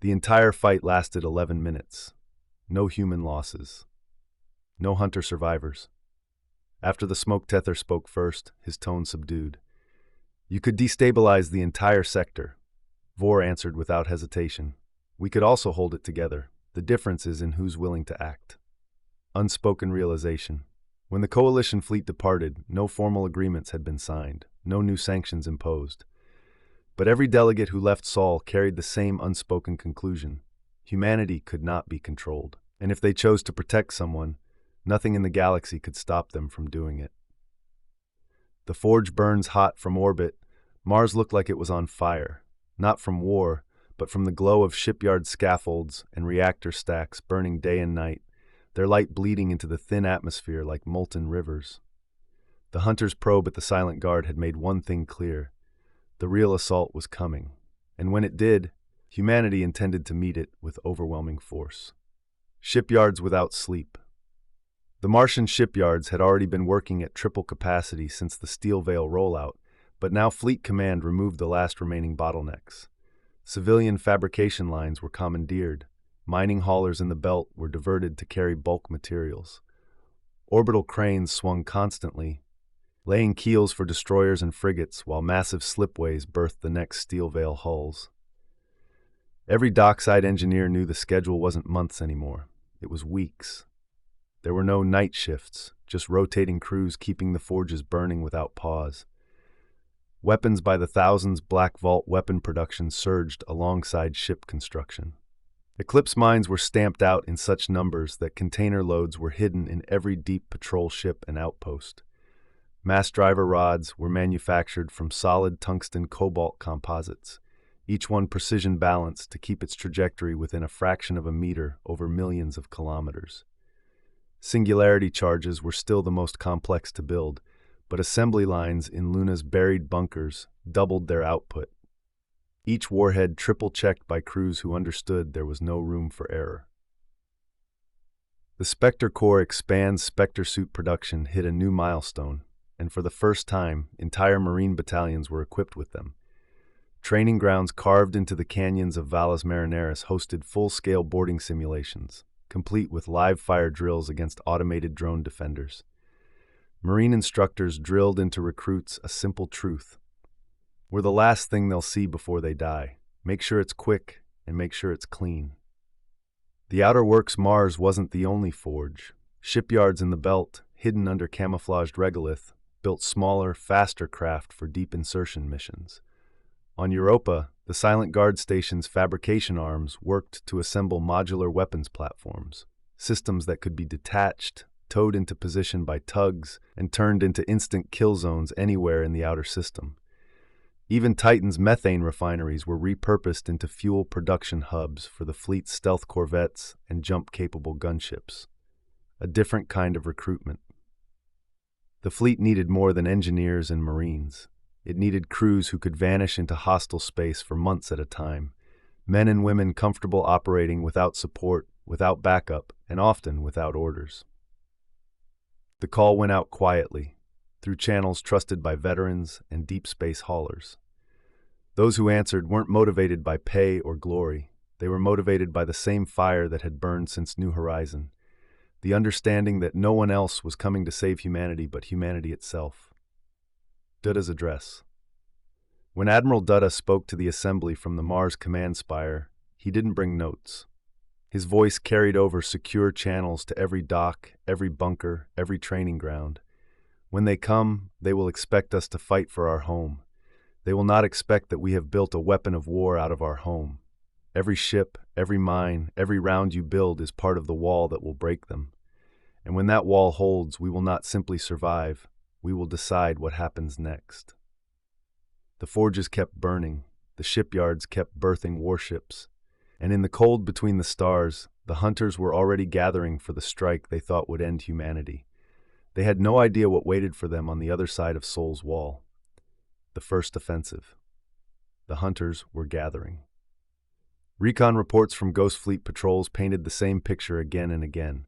The entire fight lasted 11 minutes. No human losses. No hunter survivors. After the smoke Tethir spoke first, his tone subdued. "You could destabilize the entire sector." Vor answered without hesitation. "We could also hold it together. The difference is in who's willing to act." Unspoken realization. When the coalition fleet departed, no formal agreements had been signed, no new sanctions imposed. But every delegate who left Sol carried the same unspoken conclusion. Humanity could not be controlled, and if they chose to protect someone, nothing in the galaxy could stop them from doing it. The forge burns hot from orbit. Mars looked like it was on fire, not from war, but from the glow of shipyard scaffolds and reactor stacks burning day and night, their light bleeding into the thin atmosphere like molten rivers. The hunter's probe at the Silent Guard had made one thing clear. The real assault was coming, and when it did, humanity intended to meet it with overwhelming force. Shipyards without sleep. The Martian shipyards had already been working at triple capacity since the Steel Veil rollout, but now Fleet Command removed the last remaining bottlenecks. Civilian fabrication lines were commandeered. Mining haulers in the belt were diverted to carry bulk materials. Orbital cranes swung constantly, laying keels for destroyers and frigates while massive slipways birthed the next steel veil hulls. Every dockside engineer knew the schedule wasn't months anymore. It was weeks. There were no night shifts, just rotating crews keeping the forges burning without pause. Weapons by the thousands, Black Vault weapon production surged alongside ship construction. Eclipse mines were stamped out in such numbers that container loads were hidden in every deep patrol ship and outpost. Mass driver rods were manufactured from solid tungsten cobalt composites, each one precision balanced to keep its trajectory within a fraction of a meter over millions of kilometers. Singularity charges were still the most complex to build, but assembly lines in Luna's buried bunkers doubled their output. Each warhead triple-checked by crews who understood there was no room for error. The Spectre Corps Expands Spectre suit production hit a new milestone, and for the first time, entire Marine battalions were equipped with them. Training grounds carved into the canyons of Valles Marineris hosted full-scale boarding simulations, complete with live-fire drills against automated drone defenders. Marine instructors drilled into recruits a simple truth. We're the last thing they'll see before they die. Make sure it's quick and make sure it's clean. The Outer Works Mars wasn't the only forge. Shipyards in the belt, hidden under camouflaged regolith, built smaller, faster craft for deep insertion missions. On Europa, the Silent Guard Station's fabrication arms worked to assemble modular weapons platforms, systems that could be detached, towed into position by tugs, and turned into instant kill zones anywhere in the outer system. Even Titan's methane refineries were repurposed into fuel production hubs for the fleet's stealth corvettes and jump-capable gunships. A different kind of recruitment. The fleet needed more than engineers and marines. It needed crews who could vanish into hostile space for months at a time, men and women comfortable operating without support, without backup, and often without orders. The call went out quietly, through channels trusted by veterans and deep space haulers. Those who answered weren't motivated by pay or glory. They were motivated by the same fire that had burned since New Horizon, the understanding that no one else was coming to save humanity but humanity itself. Dudda's address. When Admiral Dudda spoke to the assembly from the Mars command spire, he didn't bring notes. His voice carried over secure channels to every dock, every bunker, every training ground. When they come, they will expect us to fight for our home. They will not expect that we have built a weapon of war out of our home. Every ship, every mine, every round you build is part of the wall that will break them. And when that wall holds, we will not simply survive. We will decide what happens next. The forges kept burning. The shipyards kept birthing warships. And in the cold between the stars, the hunters were already gathering for the strike they thought would end humanity. They had no idea what waited for them on the other side of Sol's wall. The first offensive. The hunters were gathering. Recon reports from Ghost Fleet patrols painted the same picture again and again.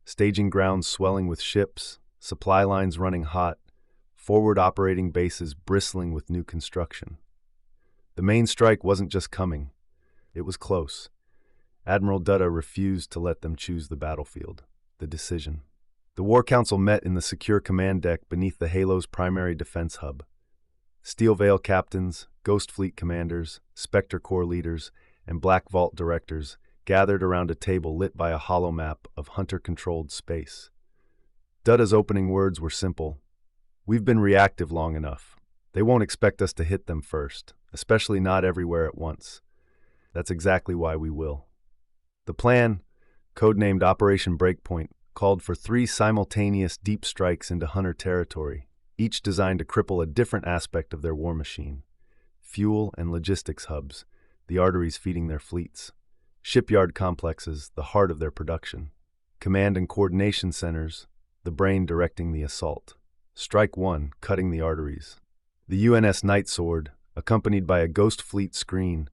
Staging grounds swelling with ships, supply lines running hot, forward operating bases bristling with new construction. The main strike wasn't just coming. It was close. Admiral Dudda refused to let them choose the battlefield, the decision. The War Council met in the secure command deck beneath the Halo's primary defense hub. Steel Veil captains, Ghost Fleet commanders, Spectre Corps leaders, and Black Vault directors gathered around a table lit by a holomap of hunter-controlled space. Dudda's opening words were simple. We've been reactive long enough. They won't expect us to hit them first, especially not everywhere at once. That's exactly why we will. The plan, codenamed Operation Breakpoint, called for 3 simultaneous deep strikes into Hunter territory, each designed to cripple a different aspect of their war machine. Fuel and logistics hubs, the arteries feeding their fleets. Shipyard complexes, the heart of their production. Command and coordination centers, the brain directing the assault. Strike 1, cutting the arteries. The UNS Night Sword, accompanied by a Ghost Fleet screen,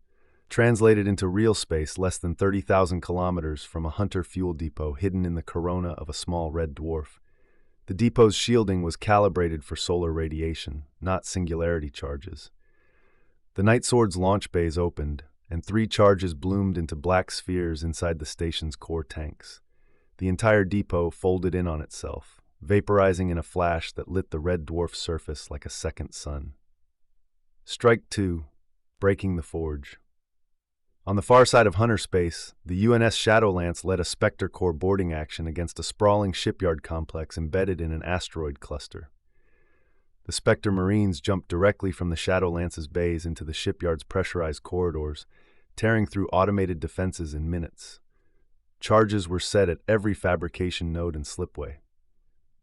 translated into real space less than 30,000 kilometers from a Hunter fuel depot hidden in the corona of a small red dwarf. The depot's shielding was calibrated for solar radiation, not singularity charges. The Night Sword's launch bays opened, and 3 charges bloomed into black spheres inside the station's core tanks. The entire depot folded in on itself, vaporizing in a flash that lit the red dwarf's surface like a second sun. Strike 2, breaking the forge. On the far side of Hunter space, the UNS Shadowlance led a Spectre Corps boarding action against a sprawling shipyard complex embedded in an asteroid cluster. The Spectre Marines jumped directly from the Shadowlance's bays into the shipyard's pressurized corridors, tearing through automated defenses in minutes. Charges were set at every fabrication node and slipway.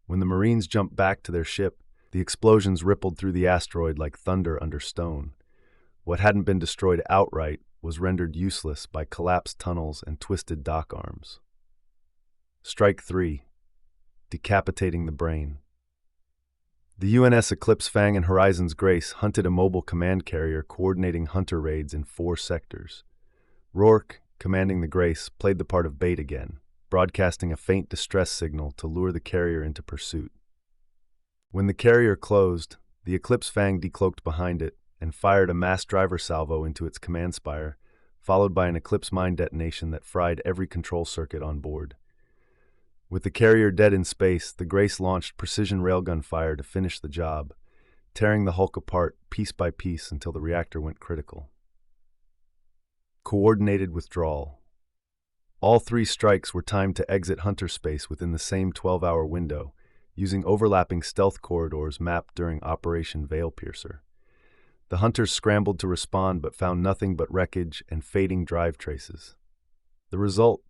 When the Marines jumped back to their ship, the explosions rippled through the asteroid like thunder under stone. What hadn't been destroyed outright was rendered useless by collapsed tunnels and twisted dock arms. Strike 3, decapitating the brain. The UNS Eclipse Fang and Horizon's Grace hunted a mobile command carrier coordinating Hunter raids in 4 sectors. Rourke, commanding the Grace, played the part of bait again, broadcasting a faint distress signal to lure the carrier into pursuit. When the carrier closed, the Eclipse Fang decloaked behind it and fired a mass driver salvo into its command spire, followed by an Eclipse mine detonation that fried every control circuit on board. With the carrier dead in space, the Grace launched precision railgun fire to finish the job, tearing the Hulk apart piece by piece until the reactor went critical. Coordinated withdrawal. All 3 strikes were timed to exit Hunter space within the same 12-hour window, using overlapping stealth corridors mapped during Operation Veilpiercer. The Hunters scrambled to respond but found nothing but wreckage and fading drive traces. The result?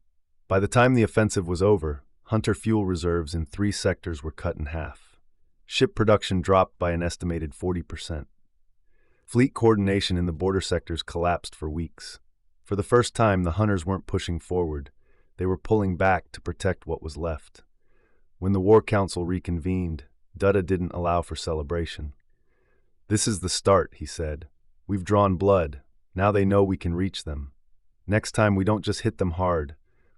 By the time the offensive was over, Hunter fuel reserves in 3 sectors were cut in half. Ship production dropped by an estimated 40%. Fleet coordination in the border sectors collapsed for weeks. For the first time, the Hunters weren't pushing forward. They were pulling back to protect what was left. When the War Council reconvened, Dutta didn't allow for celebration. "This is the start," he said. "We've drawn blood. Now they know we can reach them. Next time we don't just hit them hard,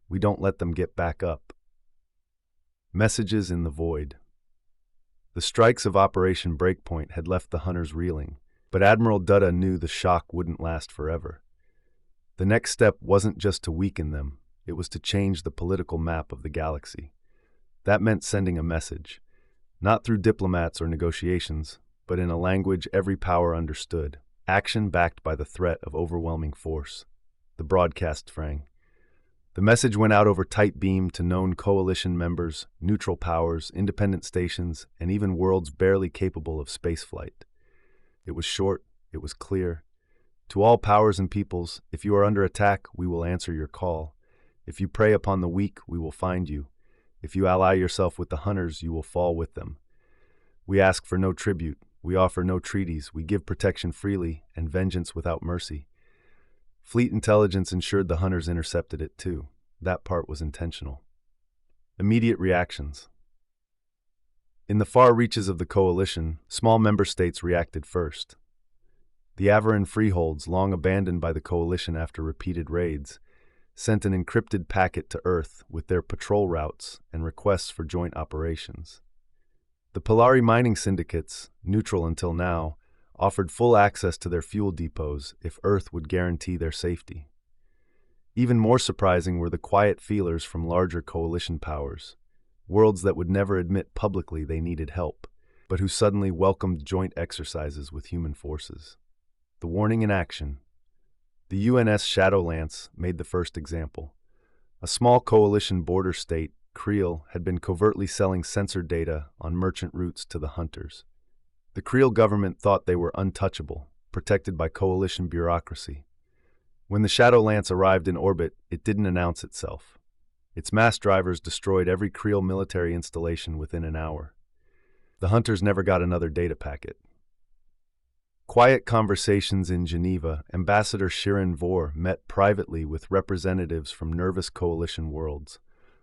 we don't let them get back up." Messages in the void. The strikes of Operation Breakpoint had left the Hunters reeling, but Admiral Dutta knew the shock wouldn't last forever. The next step wasn't just to weaken them, it was to change the political map of the galaxy. That meant sending a message, not through diplomats or negotiations, but in a language every power understood, action backed by the threat of overwhelming force. The broadcast sprang. The message went out over tight beam to known coalition members, neutral powers, independent stations, and even worlds barely capable of spaceflight. It was short, it was clear. "To all powers and peoples, if you are under attack, we will answer your call. If you prey upon the weak, we will find you. If you ally yourself with the Hunters, you will fall with them. We ask for no tribute, we offer no treaties, we give protection freely and vengeance without mercy." Fleet intelligence ensured the Hunters intercepted it too. That part was intentional. Immediate reactions. In the far reaches of the coalition, small member states reacted first. The Avaran freeholds, long abandoned by the coalition after repeated raids, sent an encrypted packet to Earth with their patrol routes and requests for joint operations. The Polari mining syndicates, neutral until now, offered full access to their fuel depots if Earth would guarantee their safety. Even more surprising were the quiet feelers from larger coalition powers, worlds that would never admit publicly they needed help, but who suddenly welcomed joint exercises with human forces. The warning in action. The UNS Shadowlance made the first example. A small coalition border state, Creel, had been covertly selling sensor data on merchant routes to the Hunters. The Creel government thought they were untouchable, protected by coalition bureaucracy. When the Shadowlance arrived in orbit, it didn't announce itself. Its mass drivers destroyed every Creel military installation within an hour. The Hunters never got another data packet. Quiet conversations in Geneva, Ambassador Shirin Vor met privately with representatives from nervous coalition worlds.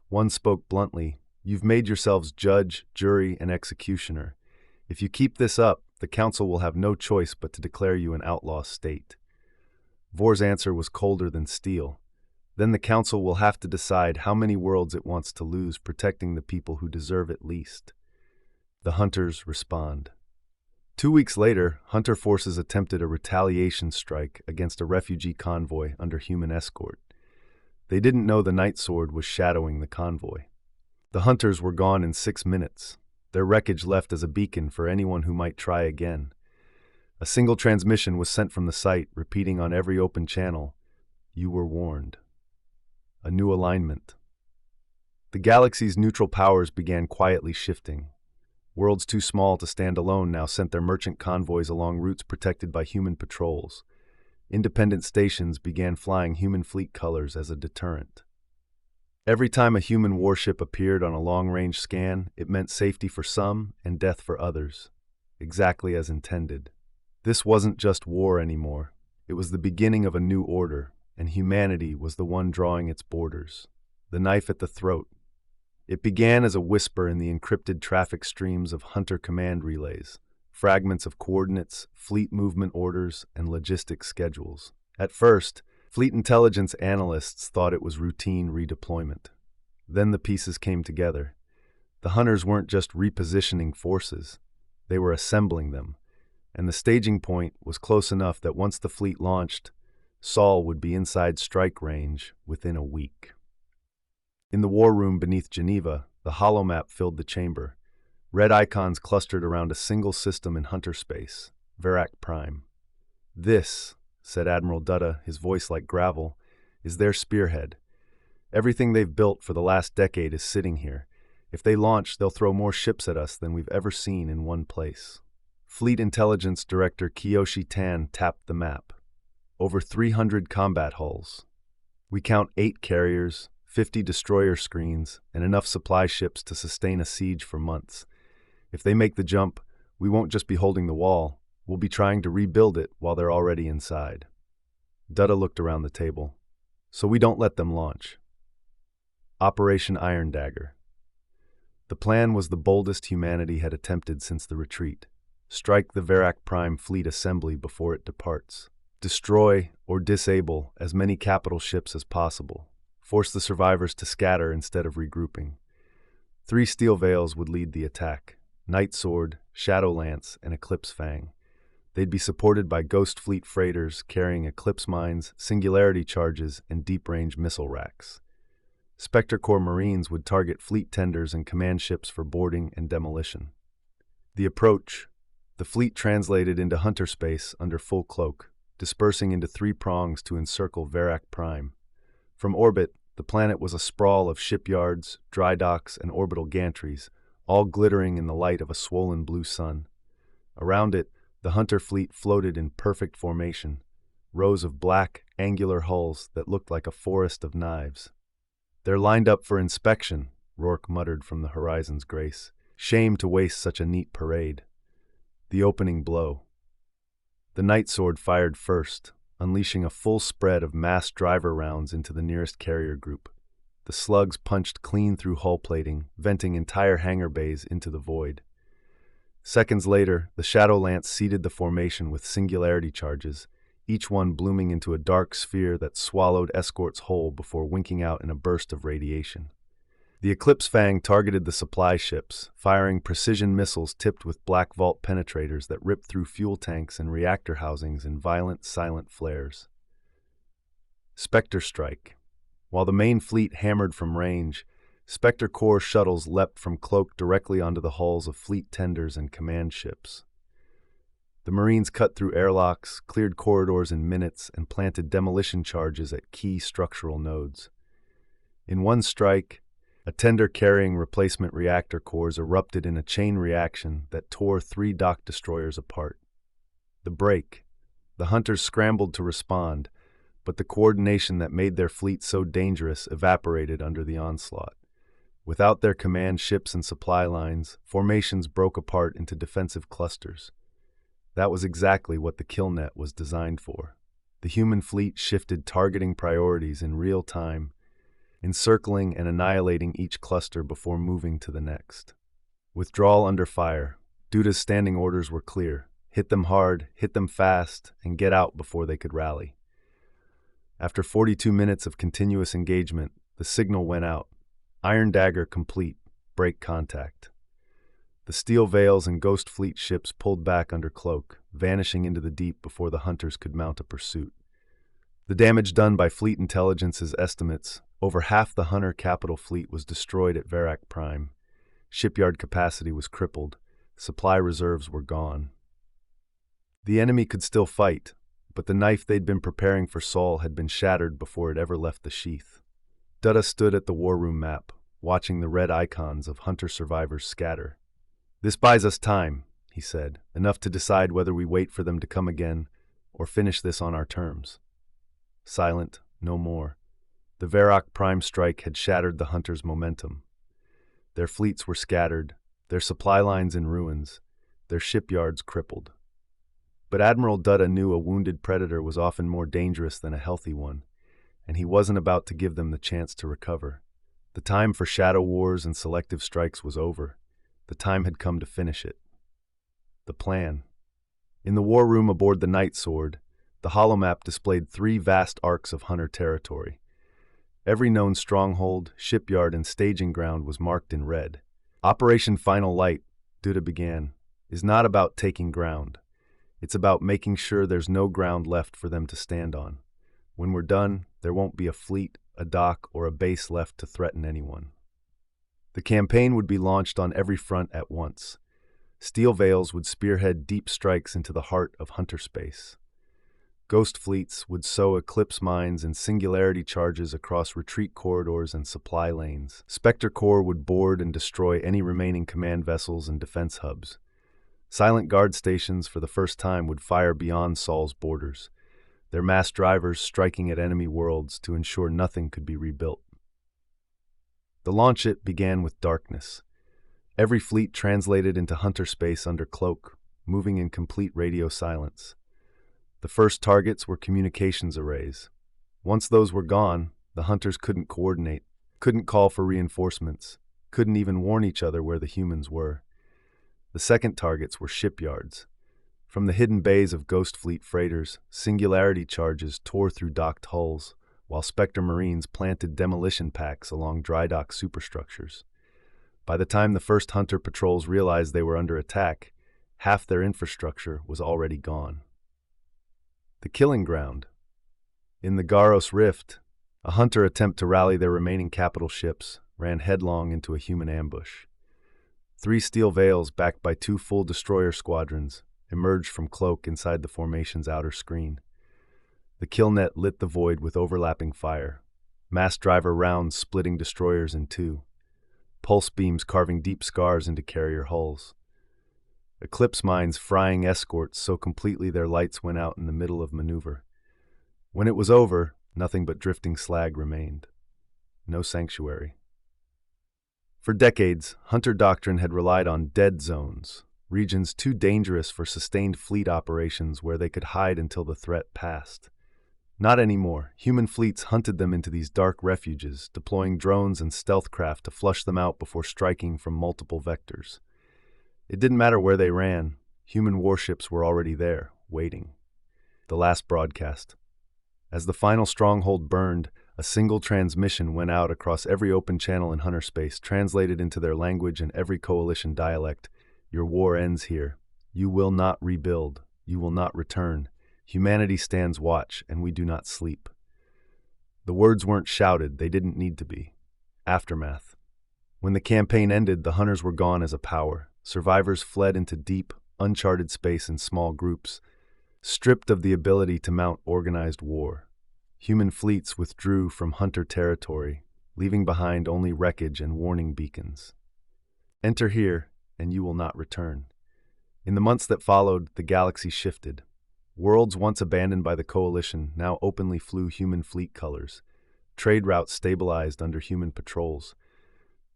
One spoke bluntly, "You've made yourselves judge, jury, and executioner. If you keep this up, the Council will have no choice but to declare you an outlaw state." Vor's answer was colder than steel. "Then the Council will have to decide how many worlds it wants to lose protecting the people who deserve it least." The Hunters respond. 2 weeks later, Hunter forces attempted a retaliation strike against a refugee convoy under human escort. They didn't know the Night Sword was shadowing the convoy. The Hunters were gone in 6 minutes, their wreckage left as a beacon for anyone who might try again. A single transmission was sent from the site, repeating on every open channel, "You were warned." A new alignment. The galaxy's neutral powers began quietly shifting. Worlds too small to stand alone now sent their merchant convoys along routes protected by human patrols. Independent stations began flying human fleet colors as a deterrent. Every time a human warship appeared on a long-range scan, it meant safety for some and death for others, exactly as intended. This wasn't just war anymore. It was the beginning of a new order, and humanity was the one drawing its borders. The knife at the throat. It began as a whisper in the encrypted traffic streams of Hunter command relays, fragments of coordinates, fleet movement orders, and logistics schedules. At first, fleet intelligence analysts thought it was routine redeployment. Then the pieces came together. The Hunters weren't just repositioning forces, they were assembling them. And the staging point was close enough that once the fleet launched, Saul would be inside strike range within a week. In the war room beneath Geneva, The holomap filled the chamber. Red icons clustered around a single system in hunter space, Verac Prime. "This," said Admiral Dutta, his voice like gravel, "is their spearhead. Everything they've built for the last decade is sitting here. If they launch, they'll throw more ships at us than we've ever seen in one place." Fleet Intelligence Director Kiyoshi Tan tapped the map. Over 300 combat hulls. "We count 8 carriers, 50 destroyer screens, and enough supply ships to sustain a siege for months. If they make the jump, we won't just be holding the wall, we'll be trying to rebuild it while they're already inside." Dutta looked around the table. "So we don't let them launch." Operation Iron Dagger. The plan was the boldest humanity had attempted since the retreat. Strike the Verac Prime fleet assembly before it departs. Destroy or disable as many capital ships as possible. Force the survivors to scatter instead of regrouping. 3 steel veils would lead the attack: Night Sword, Shadow Lance, and Eclipse Fang. They'd be supported by Ghost Fleet freighters carrying Eclipse mines, singularity charges, and deep-range missile racks. Spectre Corps Marines would target fleet tenders and command ships for boarding and demolition. The approach: the fleet translated into hunter space under full cloak, dispersing into 3 prongs to encircle Verac Prime. From orbit, the planet was a sprawl of shipyards, dry docks, and orbital gantries, all glittering in the light of a swollen blue sun. Around it, the hunter fleet floated in perfect formation, rows of black, angular hulls that looked like a forest of knives. "They're lined up for inspection," Rourke muttered from the horizon's grace. "Shame to waste such a neat parade." The opening blow. The Night Sword fired first, unleashing a full spread of mass driver rounds into the nearest carrier group. The slugs punched clean through hull plating, venting entire hangar bays into the void. Seconds later, the Shadow Lance seeded the formation with singularity charges, each one blooming into a dark sphere that swallowed escorts whole before winking out in a burst of radiation. The Eclipse Fang targeted the supply ships, firing precision missiles tipped with black vault penetrators that ripped through fuel tanks and reactor housings in violent, silent flares. Spectre Strike. While the main fleet hammered from range, Spectre Corps shuttles leapt from cloak directly onto the hulls of fleet tenders and command ships. The Marines cut through airlocks, cleared corridors in minutes, and planted demolition charges at key structural nodes. In one strike, a tender carrying replacement reactor cores erupted in a chain reaction that tore 3 dock destroyers apart. The break. The hunters scrambled to respond, but the coordination that made their fleet so dangerous evaporated under the onslaught. Without their command ships and supply lines, formations broke apart into defensive clusters. That was exactly what the kill net was designed for. The human fleet shifted targeting priorities in real time, encircling and annihilating each cluster before moving to the next. Withdrawal under fire. Dutta's standing orders were clear: hit them hard, hit them fast, and get out before they could rally. After 42 minutes of continuous engagement, the signal went out. Iron Dagger complete. Break contact. The steel veils and Ghost Fleet ships pulled back under cloak, vanishing into the deep before the hunters could mount a pursuit. The damage done by Fleet Intelligence's estimates: over half the hunter capital fleet was destroyed at Verac Prime. Shipyard capacity was crippled. Supply reserves were gone. The enemy could still fight, but the knife they'd been preparing for Saul had been shattered before it ever left the sheath. Dutta stood at the war room map, watching the red icons of hunter survivors scatter. "This buys us time," he said, "enough to decide whether we wait for them to come again or finish this on our terms." Silent, no more. The Verac Prime strike had shattered the hunters' momentum. Their fleets were scattered, their supply lines in ruins, their shipyards crippled. But Admiral Dutta knew a wounded predator was often more dangerous than a healthy one, and he wasn't about to give them the chance to recover. The time for shadow wars and selective strikes was over. The time had come to finish it. The plan. In the war room aboard the Night Sword, the holomap displayed 3 vast arcs of hunter territory. Every known stronghold, shipyard, and staging ground was marked in red. "Operation Final Light," Dutta began, "is not about taking ground. It's about making sure there's no ground left for them to stand on. When we're done, there won't be a fleet, a dock, or a base left to threaten anyone." The campaign would be launched on every front at once. Steel Veils would spearhead deep strikes into the heart of hunter space. Ghost fleets would sow eclipse mines and singularity charges across retreat corridors and supply lanes. Spectre Corps would board and destroy any remaining command vessels and defense hubs. Silent guard stations for the first time would fire beyond Sol's borders, their mass drivers striking at enemy worlds to ensure nothing could be rebuilt. The launch began with darkness. Every fleet translated into hunter space under cloak, moving in complete radio silence. The first targets were communications arrays. Once those were gone, the hunters couldn't coordinate, couldn't call for reinforcements, couldn't even warn each other where the humans were. The second targets were shipyards. From the hidden bays of Ghost Fleet freighters, singularity charges tore through docked hulls, while Spectre Marines planted demolition packs along dry dock superstructures. By the time the first hunter patrols realized they were under attack, half their infrastructure was already gone. The killing ground. In the Garos Rift, a hunter attempt to rally their remaining capital ships ran headlong into a human ambush. 3 steel veils backed by 2 full destroyer squadrons emerged from cloak inside the formation's outer screen. The kill net lit the void with overlapping fire, mass driver rounds splitting destroyers in 2, pulse beams carving deep scars into carrier hulls. Eclipse mines frying escorts so completely their lights went out in the middle of maneuver. When it was over, nothing but drifting slag remained. No sanctuary. For decades, hunter doctrine had relied on dead zones, regions too dangerous for sustained fleet operations where they could hide until the threat passed. Not anymore. Human fleets hunted them into these dark refuges, deploying drones and stealth craft to flush them out before striking from multiple vectors. It didn't matter where they ran, human warships were already there, waiting. The last broadcast. As the final stronghold burned, a single transmission went out across every open channel in hunter space, translated into their language and every coalition dialect. Your war ends here. You will not rebuild. You will not return. Humanity stands watch, and we do not sleep. The words weren't shouted, they didn't need to be. Aftermath. When the campaign ended, the hunters were gone as a power. Survivors fled into deep, uncharted space in small groups, stripped of the ability to mount organized war. Human fleets withdrew from hunter territory, leaving behind only wreckage and warning beacons. Enter here, and you will not return. In the months that followed, the galaxy shifted. Worlds once abandoned by the Coalition now openly flew human fleet colors. Trade routes stabilized under human patrols.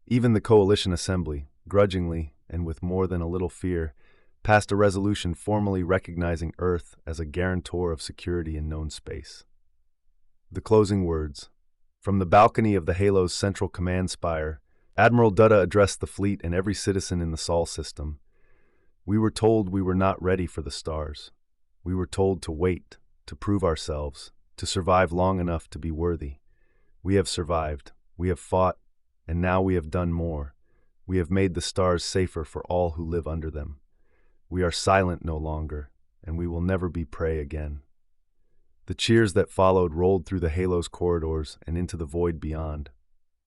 Even the Coalition Assembly, grudgingly and with more than a little fear, passed a resolution formally recognizing Earth as a guarantor of security in known space. The closing words. From the balcony of the Halo's central command spire, Admiral Dutta addressed the fleet and every citizen in the Sol system. We were told we were not ready for the stars. We were told to wait, to prove ourselves, to survive long enough to be worthy. We have survived, we have fought, and now we have done more. We have made the stars safer for all who live under them. We are silent no longer, and we will never be prey again. The cheers that followed rolled through the Halo's corridors and into the void beyond,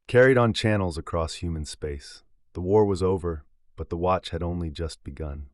carried on channels across human space. The war was over, but the watch had only just begun.